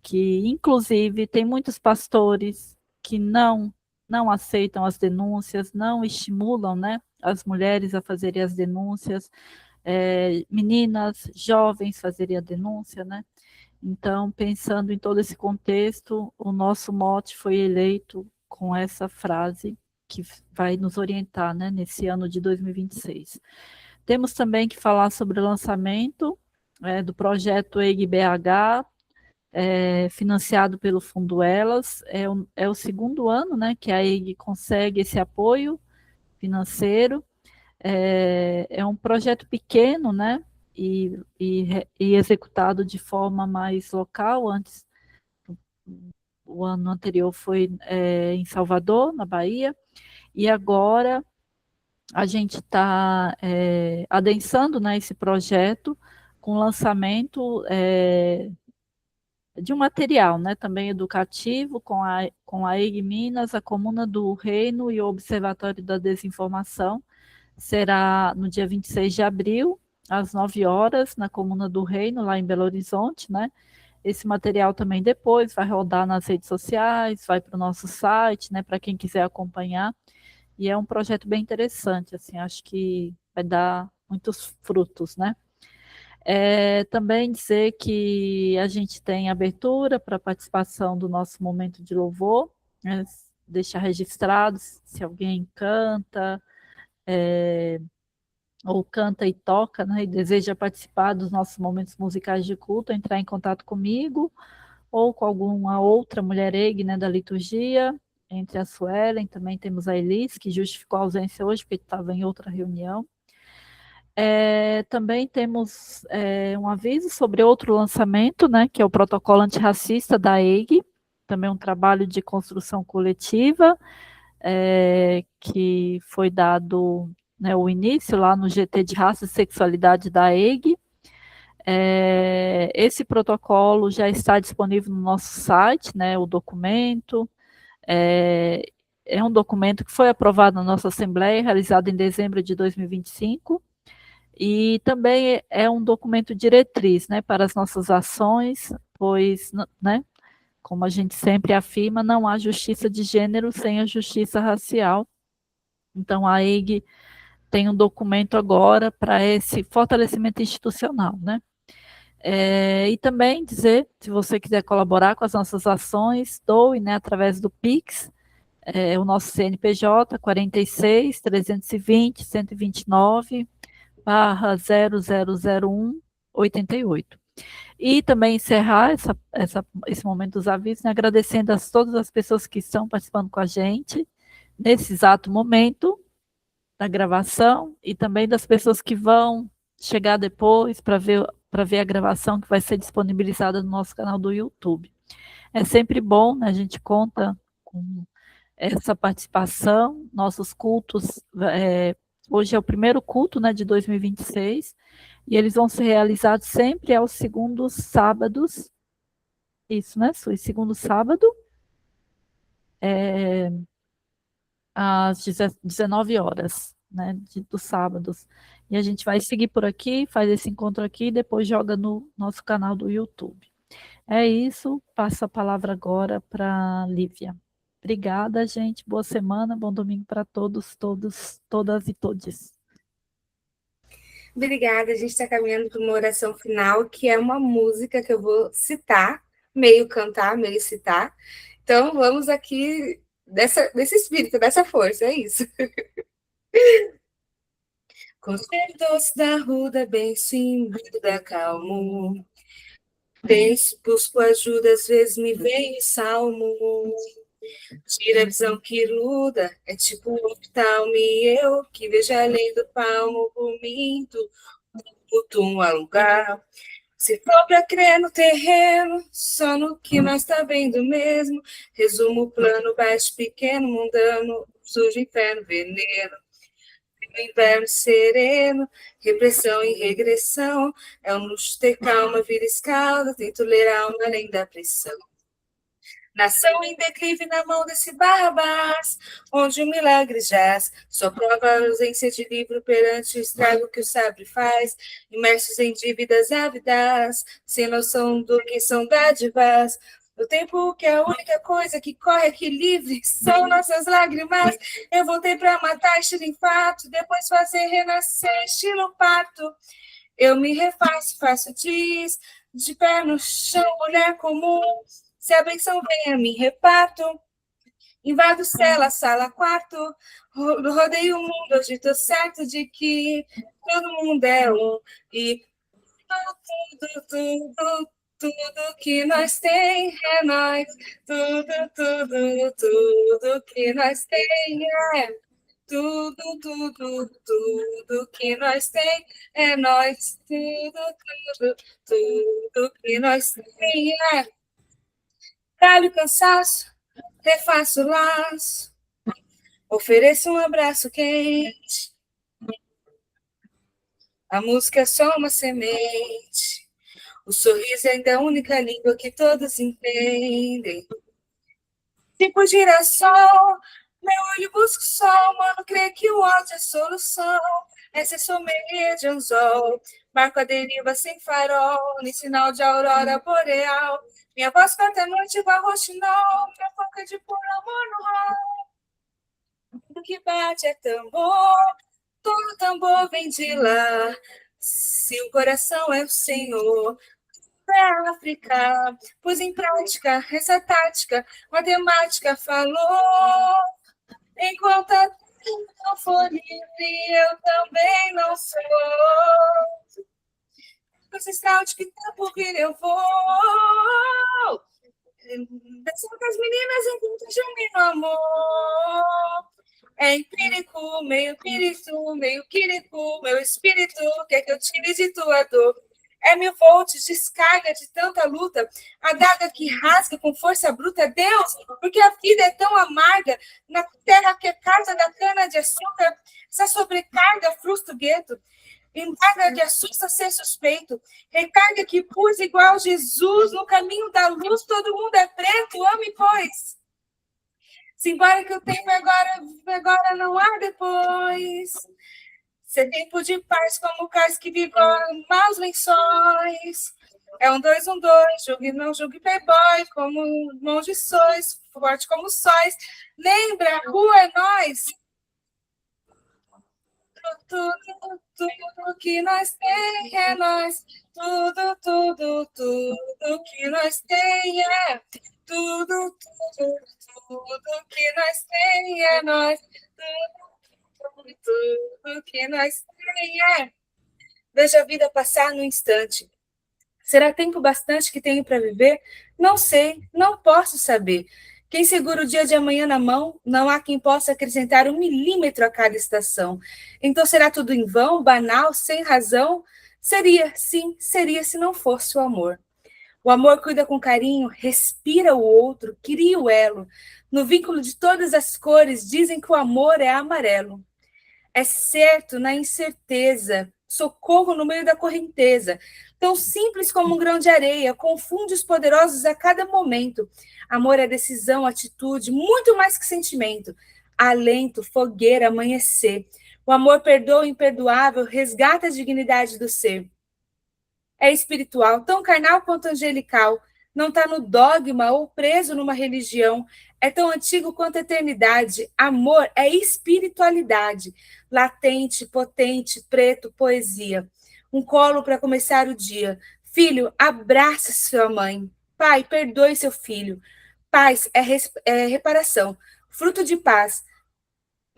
[SPEAKER 6] que, inclusive, tem muitos pastores que não aceitam as denúncias, não estimulam, né, as mulheres a fazerem as denúncias, meninas, jovens fazerem a denúncia, né? Então, pensando em todo esse contexto, o nosso mote foi eleito com essa frase que vai nos orientar, né, nesse ano de 2026. Temos também que falar sobre o lançamento do projeto EIG-BH, financiado pelo Fundo Elas. É o segundo ano, né, que a EIG consegue esse apoio financeiro. É um projeto pequeno, né, e executado de forma mais local. Antes, o ano anterior foi em Salvador, na Bahia, e agora a gente está adensando, né, esse projeto com lançamento de um material, né, também educativo, com a EIG Minas, a Comuna do Reino e o Observatório da Desinformação, será no dia 26 de abril, às 9 horas, na Comuna do Reino, lá em Belo Horizonte, né? Esse material também depois vai rodar nas redes sociais, vai para o nosso site, né, para quem quiser acompanhar. E é um projeto bem interessante, assim, acho que vai dar muitos frutos, né? Também dizer que a gente tem abertura para participação do nosso momento de louvor, né? Deixar registrado se alguém canta, ou canta e toca, né, e deseja participar dos nossos momentos musicais de culto, entrar em contato comigo ou com alguma outra mulher EG, né, da liturgia, entre a Suelen, também temos a Elis, que justificou a ausência hoje, porque estava em outra reunião. Também temos um aviso sobre outro lançamento, né, que é o protocolo antirracista da EG, também um trabalho de construção coletiva, que foi dado, né, o início lá no GT de Raça e Sexualidade da EG. Esse protocolo já está disponível no nosso site, né, o documento. É um documento que foi aprovado na nossa Assembleia, realizado em dezembro de 2025, e também é um documento diretriz, né, para as nossas ações, pois, né, como a gente sempre afirma, não há justiça de gênero sem a justiça racial. Então, a EG tem um documento agora para esse fortalecimento institucional, né? E também dizer, se você quiser colaborar com as nossas ações, doe, né, através do Pix, o nosso CNPJ 46 320 129 /0001 88. E também encerrar esse momento dos avisos, né, agradecendo a todas as pessoas que estão participando com a gente nesse exato momento da gravação e também das pessoas que vão chegar depois para ver a gravação que vai ser disponibilizada no nosso canal do YouTube. É sempre bom, né, a gente conta com essa participação, nossos cultos, hoje é o primeiro culto, né, de 2026, e eles vão ser realizados sempre aos segundos sábados, isso, né, Sui? Segundo sábado, às 19 horas, né, dos sábados. E a gente vai seguir por aqui, faz esse encontro aqui e depois joga no nosso canal do YouTube. É isso, passo a palavra agora para Lívia. Obrigada, gente. Boa semana, bom domingo para todos, todas e todes.
[SPEAKER 4] Obrigada, a gente está caminhando para uma oração final, que é uma música que eu vou citar, meio cantar, meio citar. Então, vamos aqui desse espírito, dessa força, é isso. Com ser doce da ruda, bem sim, da calmo. Busco ajuda, às vezes me vem salmo. Tira a visão que iluda, é tipo um oftalmo e eu que vejo além do palmo, vominto, um alugar. Se for para crer no terreno, só no que nós tá vendo mesmo. Resumo o plano baixo, pequeno, mundano, sujo, inferno, veneno. No inverno sereno, repressão e regressão. É um luxo ter calma, vira escala, tento ler a alma além da pressão. Nação em declive na mão desse Barrabás, onde o milagre jaz, só prova a ausência de livro perante o estrago que o sabre faz, imersos em dívidas ávidas, sem noção do que são dádivas. O tempo que é a única coisa que corre aqui livre são nossas lágrimas. Eu voltei para matar estilo infarto, depois fazer renascer estilo pato. Eu me refaço, faço diz, de pé no chão, mulher comum. Se a benção vem a mim, reparto. Invado cela, sala, quarto. Rodeio o mundo, hoje tô certo de que todo mundo é um. E tudo que nós tem é nós. Tudo que nós tem é. Tudo que nós tem é nós. Tudo que nós tem é. Calho cansaço, refaço o laço, ofereço um abraço quente. A música é só uma semente, o sorriso ainda é a única língua que todos entendem. Tipo girassol, meu olho busca busco o sol, mano, creio que o ódio é solução. Essa é sommelier de anzol, barco à deriva sem farol, nem sinal de aurora boreal. Minha voz canta a noite igual roxinol, minha boca de puro amor no rol. Tudo que bate é tambor, todo tambor vem de lá. Se o coração é o Senhor, é a África, pus em prática essa tática, matemática falou. Enquanto a terra não for livre, eu também não sou. Ancestral de que tá por vir, eu vou. Descendo com as meninas enquanto germina o amor. É empírico, meio quírico, meu espírito quer que eu tire de tua dor. É 1000 volts, descarga de tanta luta, adaga que rasga com força bruta. Deus, porque a vida é tão amarga, na terra que é casa da cana de açúcar, essa sobrecarga frustra o gueto, embarga de assusta ser suspeito, recarga que pus igual Jesus, no caminho da luz todo mundo é preto, ame, pois. Simbora que o tempo agora não há depois. Ser tempo de paz como o cais que vigora maus lençóis. É 1, 2, 1, 2, julgue não julgue playboy, como mãos de sois, forte como sóis. Lembra, a rua é nós. Tudo que nós tem é nós. Tudo que nós tem é. Tudo que nós tem é nós. Tudo que nós tem é. Veja a vida passar no instante. Será tempo bastante que tenho para viver? Não sei, não posso saber. Quem segura o dia de amanhã na mão, não há quem possa acrescentar 1 milímetro a cada estação. Então será tudo em vão, banal, sem razão? Seria, sim, seria se não fosse o amor. O amor cuida com carinho, respira o outro, cria o elo. No vínculo de todas as cores, dizem que o amor é amarelo. É certo na incerteza, socorro no meio da correnteza. Tão simples como um grão de areia, confunde os poderosos a cada momento. Amor é decisão, atitude, muito mais que sentimento. Alento, fogueira, amanhecer. O amor perdoa o imperdoável, resgata a dignidade do ser. É espiritual, tão carnal quanto angelical. Não está no dogma ou preso numa religião. É tão antigo quanto a eternidade. Amor é espiritualidade. Latente, potente, preto, poesia. Um colo para começar o dia. Filho, abraça sua mãe. Pai, perdoe seu filho. Paz é reparação, fruto de paz.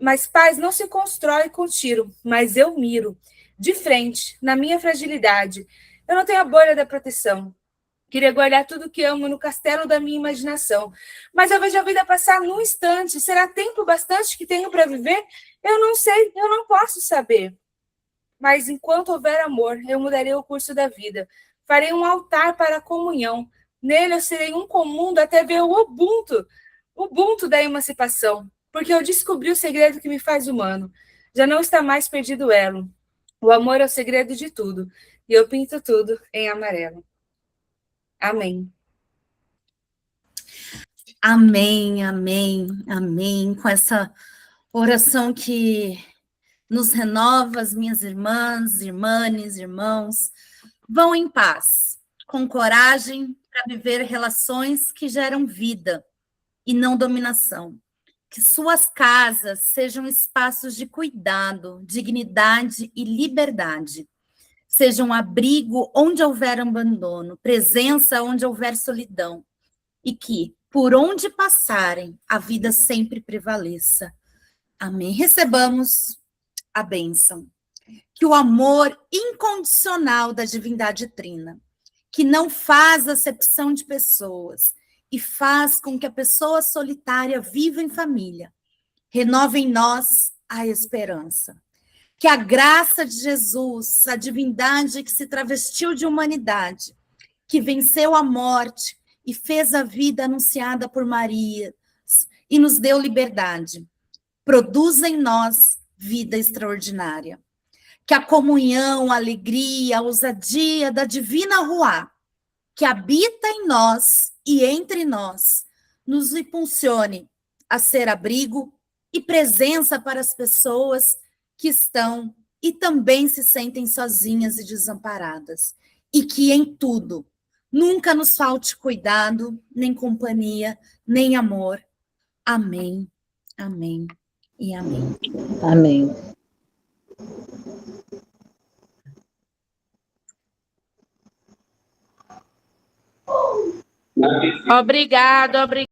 [SPEAKER 4] Mas paz não se constrói com tiro, mas eu miro. De frente, na minha fragilidade. Eu não tenho a bolha da proteção. Queria guardar tudo que amo no castelo da minha imaginação. Mas eu vejo a vida passar num instante. Será tempo bastante que tenho para viver? Eu não sei, eu não posso saber. Mas enquanto houver amor, eu mudarei o curso da vida. Farei um altar para a comunhão. Nele eu serei um com o mundo até ver o Ubuntu da emancipação. Porque eu descobri o segredo que me faz humano. Já não está mais perdido o elo. O amor é o segredo de tudo. E eu pinto tudo em amarelo. Amém.
[SPEAKER 3] Amém, amém, amém. Com essa oração que nos renova, as minhas irmãs, irmãos, vão em paz, com coragem para viver relações que geram vida e não dominação. Que suas casas sejam espaços de cuidado, dignidade e liberdade. Sejam um abrigo onde houver abandono, presença onde houver solidão. E que, por onde passarem, a vida sempre prevaleça. Amém. Recebamos a bênção. Que o amor incondicional da divindade trina, que não faz acepção de pessoas e faz com que a pessoa solitária viva em família, renove em nós a esperança. Que a graça de Jesus, a divindade que se travestiu de humanidade, que venceu a morte e fez a vida anunciada por Maria e nos deu liberdade, produza em nós vida extraordinária. Que a comunhão, a alegria, a ousadia da divina Ruá, que habita em nós e entre nós, nos impulsione a ser abrigo, e presença para as pessoas que estão e também se sentem sozinhas e desamparadas. E que em tudo nunca nos falte cuidado, nem companhia, nem amor. Amém, amém e amém.
[SPEAKER 7] Amém.
[SPEAKER 4] Obrigado, obrigado.